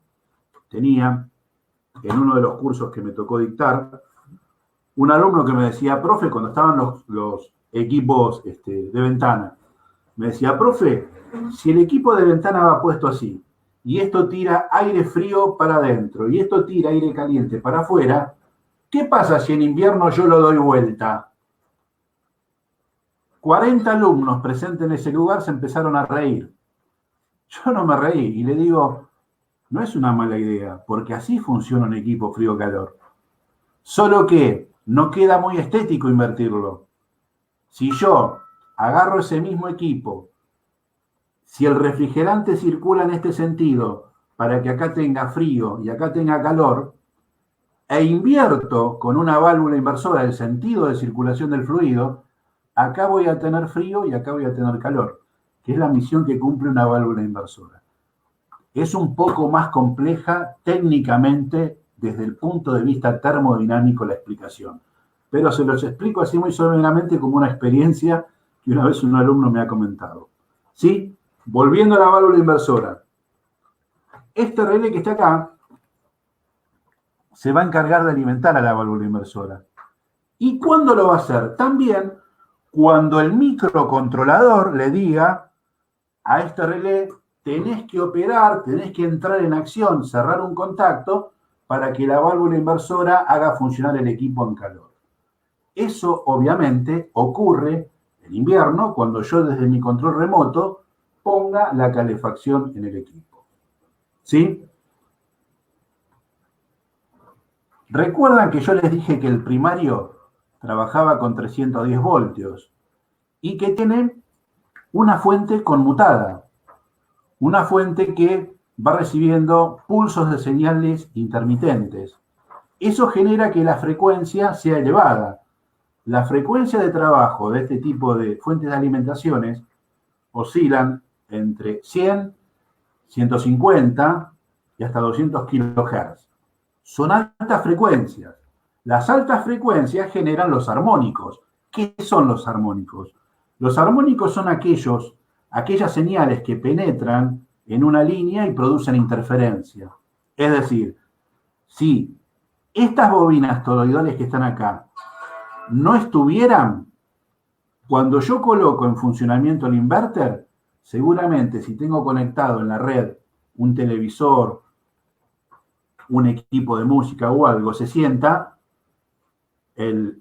tenía, en uno de los cursos que me tocó dictar, un alumno que me decía, profe, cuando estaban los equipos de ventana, me decía, profe, si el equipo de ventana va puesto así, y esto tira aire frío para adentro, y esto tira aire caliente para afuera, ¿qué pasa si en invierno yo lo doy vuelta? 40 alumnos presentes en ese lugar se empezaron a reír. Yo no me reí y le digo, no es una mala idea, porque así funciona un equipo frío-calor. Solo que no queda muy estético invertirlo. Si yo agarro ese mismo equipo, si el refrigerante circula en este sentido para que acá tenga frío y acá tenga calor, e invierto con una válvula inversora el sentido de circulación del fluido, acá voy a tener frío y acá voy a tener calor, que es la misión que cumple una válvula inversora. Es un poco más compleja técnicamente desde el punto de vista termodinámico la explicación, pero se los explico así muy someramente como una experiencia que una vez un alumno me ha comentado. ¿Sí? Volviendo a la válvula inversora. Este relé que está acá se va a encargar de alimentar a la válvula inversora. ¿Y cuándo lo va a hacer? También cuando el microcontrolador le diga a este relé, tenés que operar, tenés que entrar en acción, cerrar un contacto para que la válvula inversora haga funcionar el equipo en calor. Eso obviamente ocurre en invierno cuando yo desde mi control remoto ponga la calefacción en el equipo. ¿Sí? Recuerdan que yo les dije que el primario trabajaba con 310 voltios y que tiene una fuente conmutada, una fuente que va recibiendo pulsos de señales intermitentes. Eso genera que la frecuencia sea elevada. La frecuencia de trabajo de este tipo de fuentes de alimentaciones oscilan entre 100, 150 y hasta 200 kHz. Son altas frecuencias. Las altas frecuencias generan los armónicos. ¿Qué son los armónicos? Los armónicos son aquellas señales que penetran en una línea y producen interferencia. Es decir, si estas bobinas toroidales que están acá no estuvieran, cuando yo coloco en funcionamiento el inverter, seguramente si tengo conectado en la red un televisor, un equipo de música o algo, se sienta el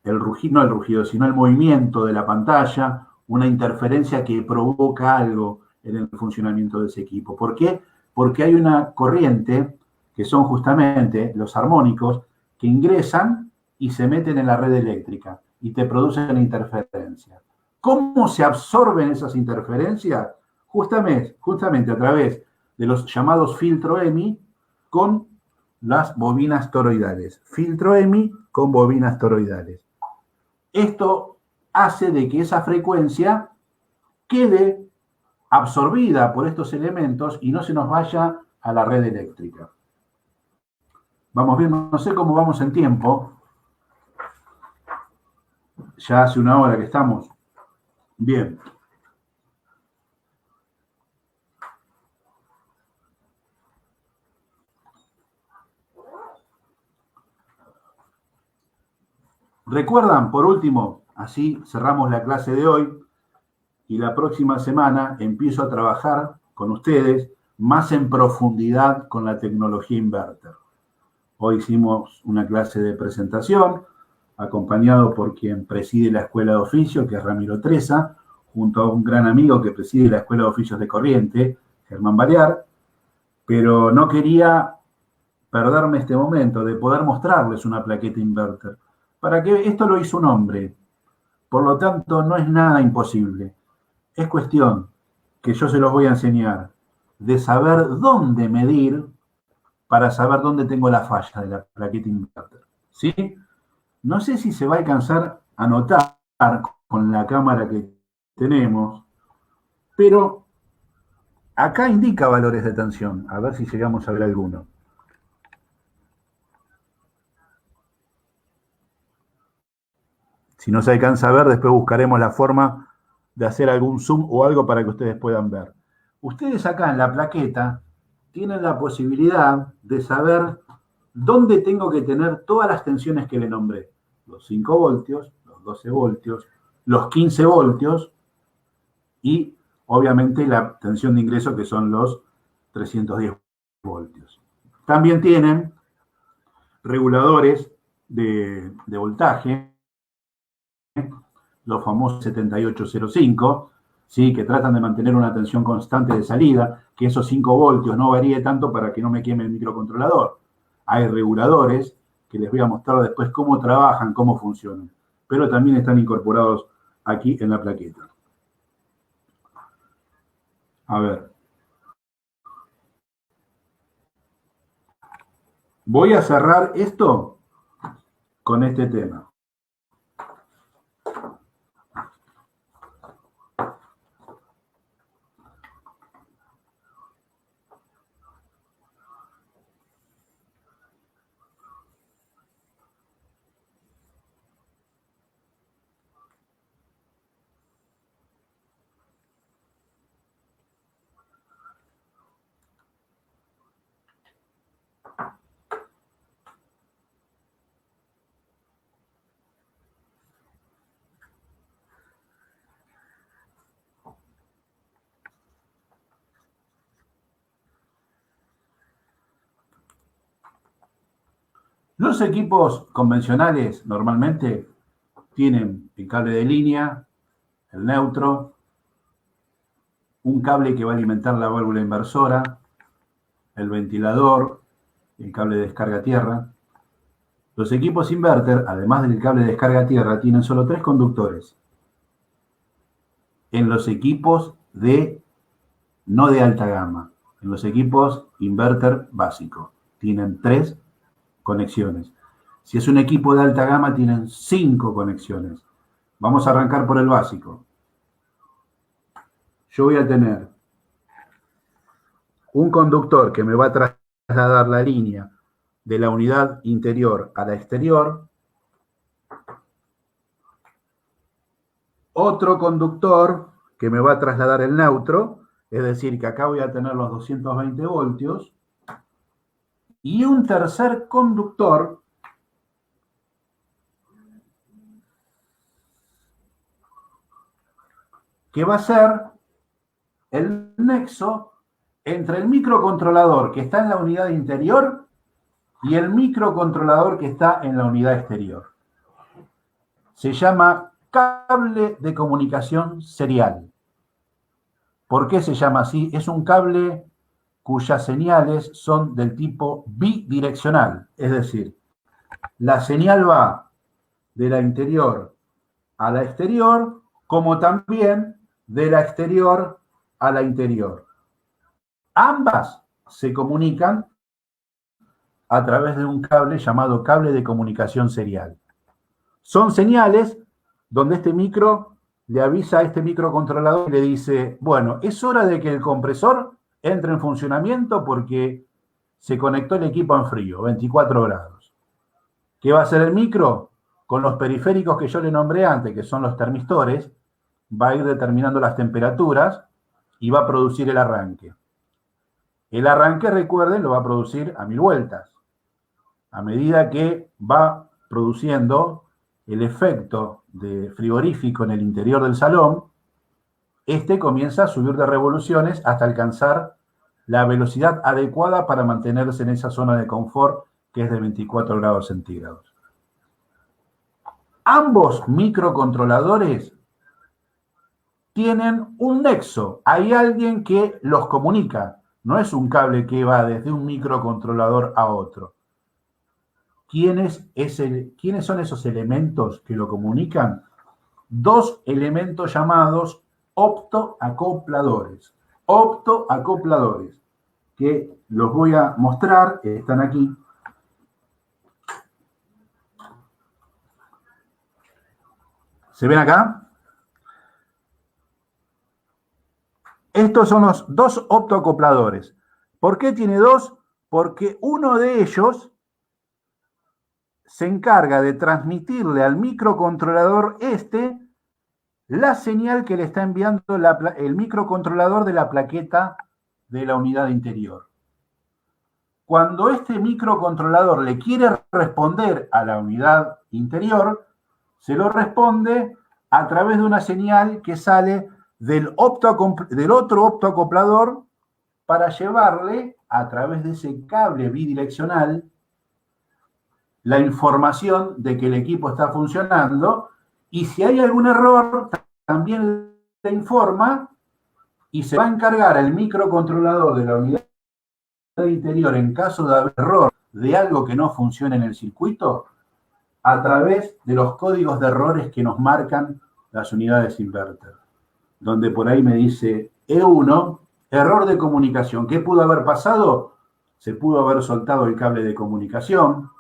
rugido, no el rugido, sino el movimiento de la pantalla, una interferencia que provoca algo en el funcionamiento de ese equipo. ¿Por qué? Porque hay una corriente, que son justamente los armónicos, que ingresan y se meten en la red eléctrica y te producen interferencias. ¿Cómo se absorben esas interferencias? Justamente a través de los llamados filtro EMI con las bobinas toroidales. Filtro EMI con bobinas toroidales. Esto hace de que esa frecuencia quede absorbida por estos elementos y no se nos vaya a la red eléctrica. Vamos bien, no sé cómo vamos en tiempo. Ya hace una hora que estamos. Bien. ¿Recuerdan, por último, así cerramos la clase de hoy y la próxima semana empiezo a trabajar con ustedes más en profundidad con la tecnología inverter? Hoy hicimos una clase de presentación acompañado por quien preside la Escuela de Oficios, que es Ramiro Treza, junto a un gran amigo que preside la Escuela de Oficios de Corriente, Germán Balear, pero no quería perderme este momento de poder mostrarles una plaqueta inverter. Para que esto lo hizo un hombre, Por lo tanto, no es nada imposible. Es cuestión que yo se los voy a enseñar de saber dónde medir para saber dónde tengo la falla de la plaqueta inverter. ¿Sí? No sé si se va a alcanzar a notar con la cámara que tenemos, pero acá indica valores de tensión. A ver si llegamos a ver alguno. Si no se alcanza a ver, después buscaremos la forma de hacer algún zoom o algo para que ustedes puedan ver. Ustedes acá en la plaqueta tienen la posibilidad de saber dónde tengo que tener todas las tensiones que le nombré. Los 5 voltios, los 12 voltios, los 15 voltios y obviamente la tensión de ingreso que son los 310 voltios. También tienen reguladores de voltaje, los famosos 7805, ¿sí? Que tratan de mantener una tensión constante de salida, que esos 5 voltios no varíe tanto para que no me queme el microcontrolador. Hay reguladores que les voy a mostrar después cómo trabajan, cómo funcionan, pero también están incorporados aquí en la plaqueta. A ver. Voy a cerrar esto con este tema. Los equipos convencionales normalmente tienen el cable de línea, el neutro, un cable que va a alimentar la válvula inversora, el ventilador, el cable de descarga a tierra. Los equipos inverter, además del cable de descarga a tierra, tienen solo 3 conductores. En los equipos no de alta gama, en los equipos inverter básico, tienen 3 conexiones. Si es un equipo de alta gama, tienen 5 conexiones. Vamos a arrancar por el básico. Yo voy a tener un conductor que me va a trasladar la línea de la unidad interior a la exterior. Otro conductor que me va a trasladar el neutro, es decir, que acá voy a tener los 220 voltios. Y un tercer conductor que va a ser el nexo entre el microcontrolador que está en la unidad interior y el microcontrolador que está en la unidad exterior. Se llama cable de comunicación serial. ¿Por qué se llama así? Es un cable cuyas señales son del tipo bidireccional, es decir, la señal va de la interior a la exterior, como también de la exterior a la interior. Ambas se comunican a través de un cable llamado cable de comunicación serial. Son señales donde este micro le avisa a este microcontrolador y le dice, bueno, es hora de que el compresor entre en funcionamiento porque se conectó el equipo en frío, 24 grados. ¿Qué va a hacer el micro? Con los periféricos que yo le nombré antes, que son los termistores, va a ir determinando las temperaturas y va a producir el arranque. El arranque, recuerden, lo va a producir a 1000 vueltas. A medida que va produciendo el efecto de frigorífico en el interior del salón, este comienza a subir de revoluciones hasta alcanzar la velocidad adecuada para mantenerse en esa zona de confort que es de 24 grados centígrados. Ambos microcontroladores tienen un nexo. Hay alguien que los comunica. No es un cable que va desde un microcontrolador a otro. ¿Quiénes son esos elementos que lo comunican? dos elementos llamados optoacopladores. Optoacopladores, que los voy a mostrar, están aquí. ¿Se ven acá? Estos son los dos optoacopladores. ¿Por qué tiene dos? Porque uno de ellos se encarga de transmitirle al microcontrolador la señal que le está enviando el microcontrolador de la plaqueta de la unidad interior. Cuando este microcontrolador le quiere responder a la unidad interior, se lo responde a través de una señal que sale del otro optoacoplador para llevarle a través de ese cable bidireccional la información de que el equipo está funcionando, y si hay algún error también le informa, y se va a encargar el microcontrolador de la unidad interior en caso de haber error de algo que no funcione en el circuito a través de los códigos de errores que nos marcan las unidades inverter, donde por ahí me dice E1, error de comunicación. ¿Qué pudo haber pasado? Se pudo haber soltado el cable de comunicación,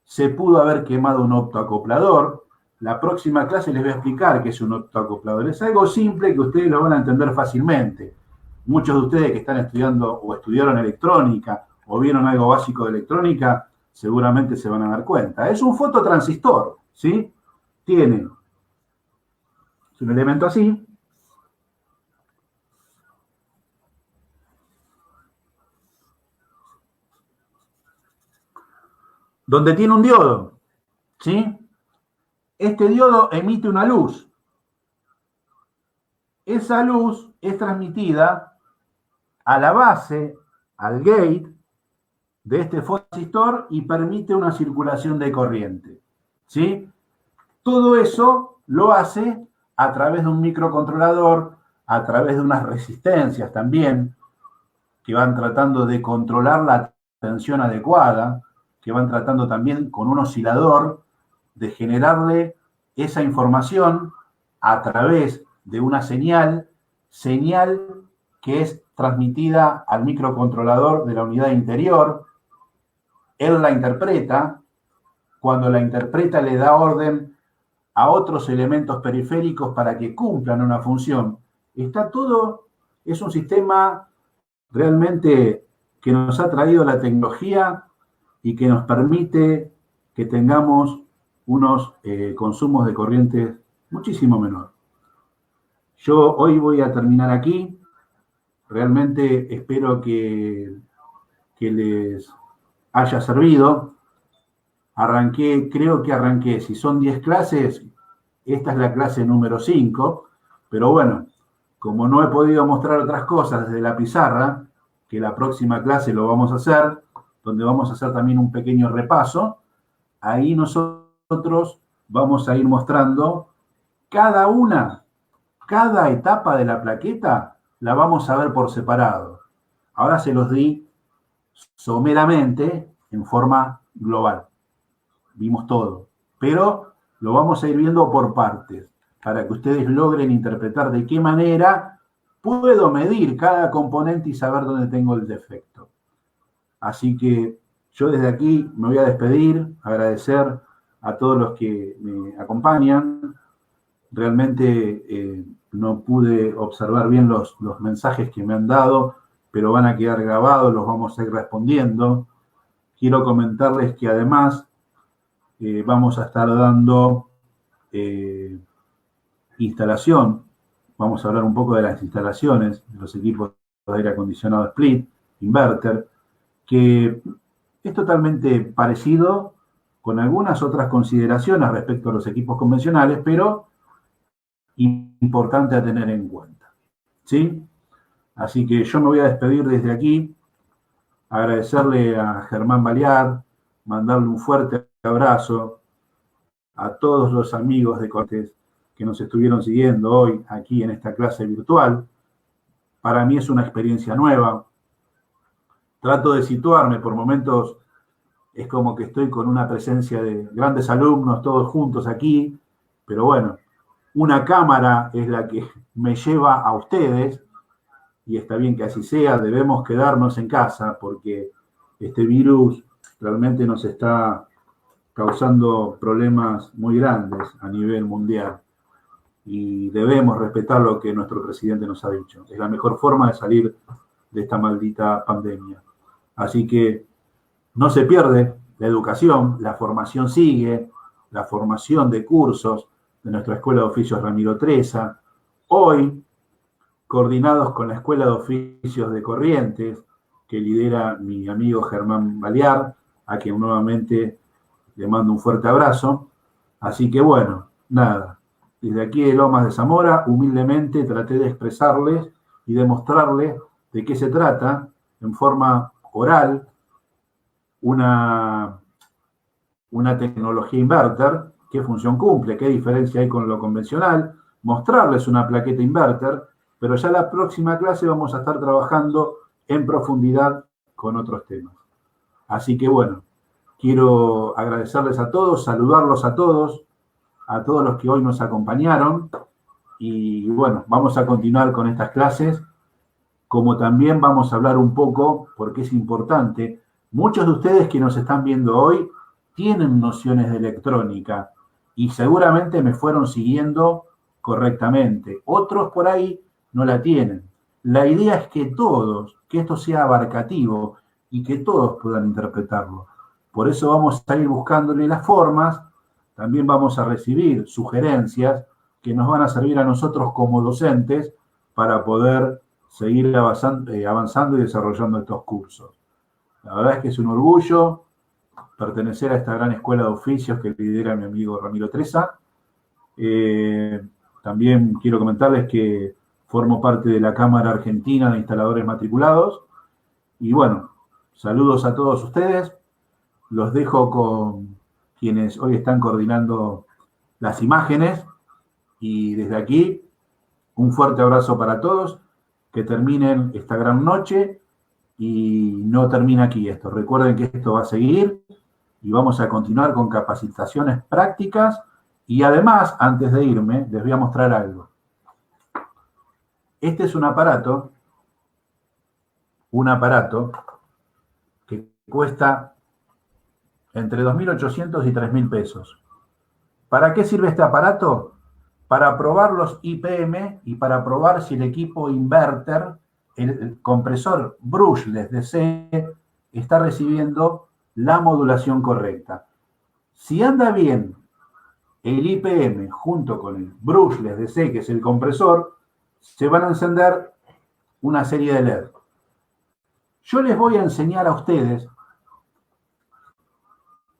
se pudo haber quemado un optoacoplador. La próxima clase les voy a explicar qué es un optoacoplador. Es algo simple que ustedes lo van a entender fácilmente. Muchos de ustedes que están estudiando o estudiaron electrónica o vieron algo básico de electrónica, seguramente se van a dar cuenta. Es un fototransistor, ¿sí? Tiene un elemento así, donde tiene un diodo, ¿sí? Este diodo emite una luz. Esa luz es transmitida a la base, al gate de este fototransistor, y permite una circulación de corriente, ¿sí? Todo eso lo hace a través de un microcontrolador, a través de unas resistencias también, que van tratando de controlar la tensión adecuada, que van tratando también con un oscilador de generarle esa información a través de una señal que es transmitida al microcontrolador de la unidad interior. Él la interpreta. Cuando la interpreta, le da orden a otros elementos periféricos para que cumplan una función. Está todo, es un sistema realmente que nos ha traído la tecnología y que nos permite que tengamos unos consumos de corriente muchísimo menor. Yo hoy voy a terminar aquí. Realmente espero que les haya servido. Creo que arranqué, si son 10 clases, esta es la clase número 5, pero bueno, como no he podido mostrar otras cosas desde la pizarra, que la próxima clase lo vamos a hacer, donde vamos a hacer también un pequeño repaso, ahí nosotros vamos a ir mostrando cada etapa de la plaqueta, la vamos a ver por separado. Ahora se los di someramente en forma global. Vimos todo, pero lo vamos a ir viendo por partes, para que ustedes logren interpretar de qué manera puedo medir cada componente y saber dónde tengo el defecto. Así que yo desde aquí me voy a despedir, agradecer a todos los que me acompañan. Realmente no pude observar bien los mensajes que me han dado, pero van a quedar grabados, los vamos a ir respondiendo. Quiero comentarles que además vamos a estar dando instalación. Vamos a hablar un poco de las instalaciones de los equipos de aire acondicionado split, inverter, que es totalmente parecido con algunas otras consideraciones respecto a los equipos convencionales, pero importante a tener en cuenta, ¿sí? Así que yo me voy a despedir desde aquí, agradecerle a Germán Baliar, mandarle un fuerte abrazo a todos los amigos de Cortés que nos estuvieron siguiendo hoy aquí en esta clase virtual. Para mí es una experiencia nueva. Trato de situarme, por momentos es como que estoy con una presencia de grandes alumnos todos juntos aquí, pero bueno, una cámara es la que me lleva a ustedes, y está bien que así sea, debemos quedarnos en casa porque este virus realmente nos está causando problemas muy grandes a nivel mundial y debemos respetar lo que nuestro presidente nos ha dicho. Es la mejor forma de salir de esta maldita pandemia. Así que no se pierde la educación, la formación sigue, la formación de cursos de nuestra Escuela de Oficios Ramiro Treza. Hoy, coordinados con la Escuela de Oficios de Corrientes, que lidera mi amigo Germán Balear, a quien nuevamente le mando un fuerte abrazo. Así que bueno, nada, desde aquí de Lomas de Zamora, humildemente traté de expresarles y demostrarles de qué se trata en forma oral una tecnología inverter, qué función cumple, qué diferencia hay con lo convencional, mostrarles una plaqueta inverter, pero ya la próxima clase vamos a estar trabajando en profundidad con otros temas. Así que bueno, quiero agradecerles a todos, saludarlos a todos los que hoy nos acompañaron y bueno, vamos a continuar con estas clases, como también vamos a hablar un poco, porque es importante, muchos de ustedes que nos están viendo hoy tienen nociones de electrónica y seguramente me fueron siguiendo correctamente. Otros por ahí no la tienen. La idea es que todos, que esto sea abarcativo y que todos puedan interpretarlo. Por eso vamos a ir buscándole las formas, también vamos a recibir sugerencias que nos van a servir a nosotros como docentes para poder seguir avanzando y desarrollando estos cursos. La verdad es que es un orgullo pertenecer a esta gran escuela de oficios que lidera mi amigo Ramiro Treza. También quiero comentarles que formo parte de la Cámara Argentina de Instaladores Matriculados. Y bueno, saludos a todos ustedes. Los dejo con quienes hoy están coordinando las imágenes. Y desde aquí, un fuerte abrazo para todos. Que terminen esta gran noche. Y no termina aquí esto. Recuerden que esto va a seguir. Y vamos a continuar con capacitaciones prácticas y además, antes de irme, les voy a mostrar algo. Este es un aparato que cuesta entre 2.800 y 3.000 pesos. ¿Para qué sirve este aparato? Para probar los IPM y para probar si el equipo inverter, el compresor brushless DC, está recibiendo la modulación correcta. Si anda bien el IPM junto con el brushless DC, que es el compresor, se van a encender una serie de LED. Yo les voy a enseñar a ustedes,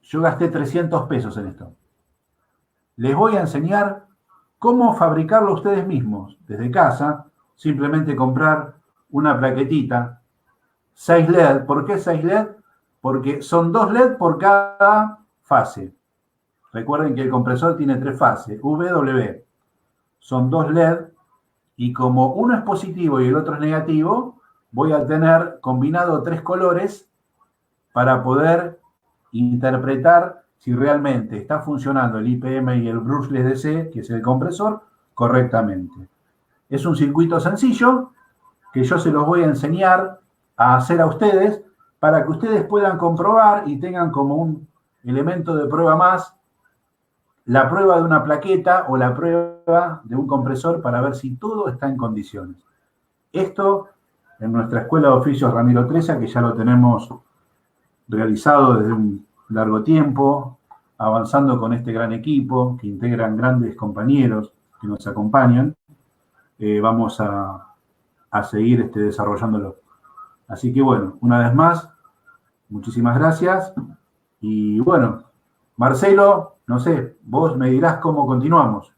yo gasté 300 pesos en esto. Les voy a enseñar cómo fabricarlo ustedes mismos desde casa, simplemente comprar una plaquetita, 6 LED. ¿Por qué 6 LED? Porque son 2 LED por cada fase. Recuerden que el compresor tiene 3 fases, VW. Son 2 LED y como uno es positivo y el otro es negativo, voy a tener combinado 3 colores para poder interpretar si realmente está funcionando el IPM y el brushless DC, que es el compresor, correctamente. Es un circuito sencillo que yo se los voy a enseñar a hacer a ustedes para que ustedes puedan comprobar y tengan como un elemento de prueba más la prueba de una plaqueta o la prueba de un compresor para ver si todo está en condiciones. Esto en nuestra Escuela de Oficios Ramiro Treza, que ya lo tenemos realizado desde un largo tiempo, avanzando con este gran equipo que integran grandes compañeros que nos acompañan, vamos a seguir desarrollándolo. Así que bueno, una vez más, muchísimas gracias. Y bueno, Marcelo, no sé, vos me dirás cómo continuamos.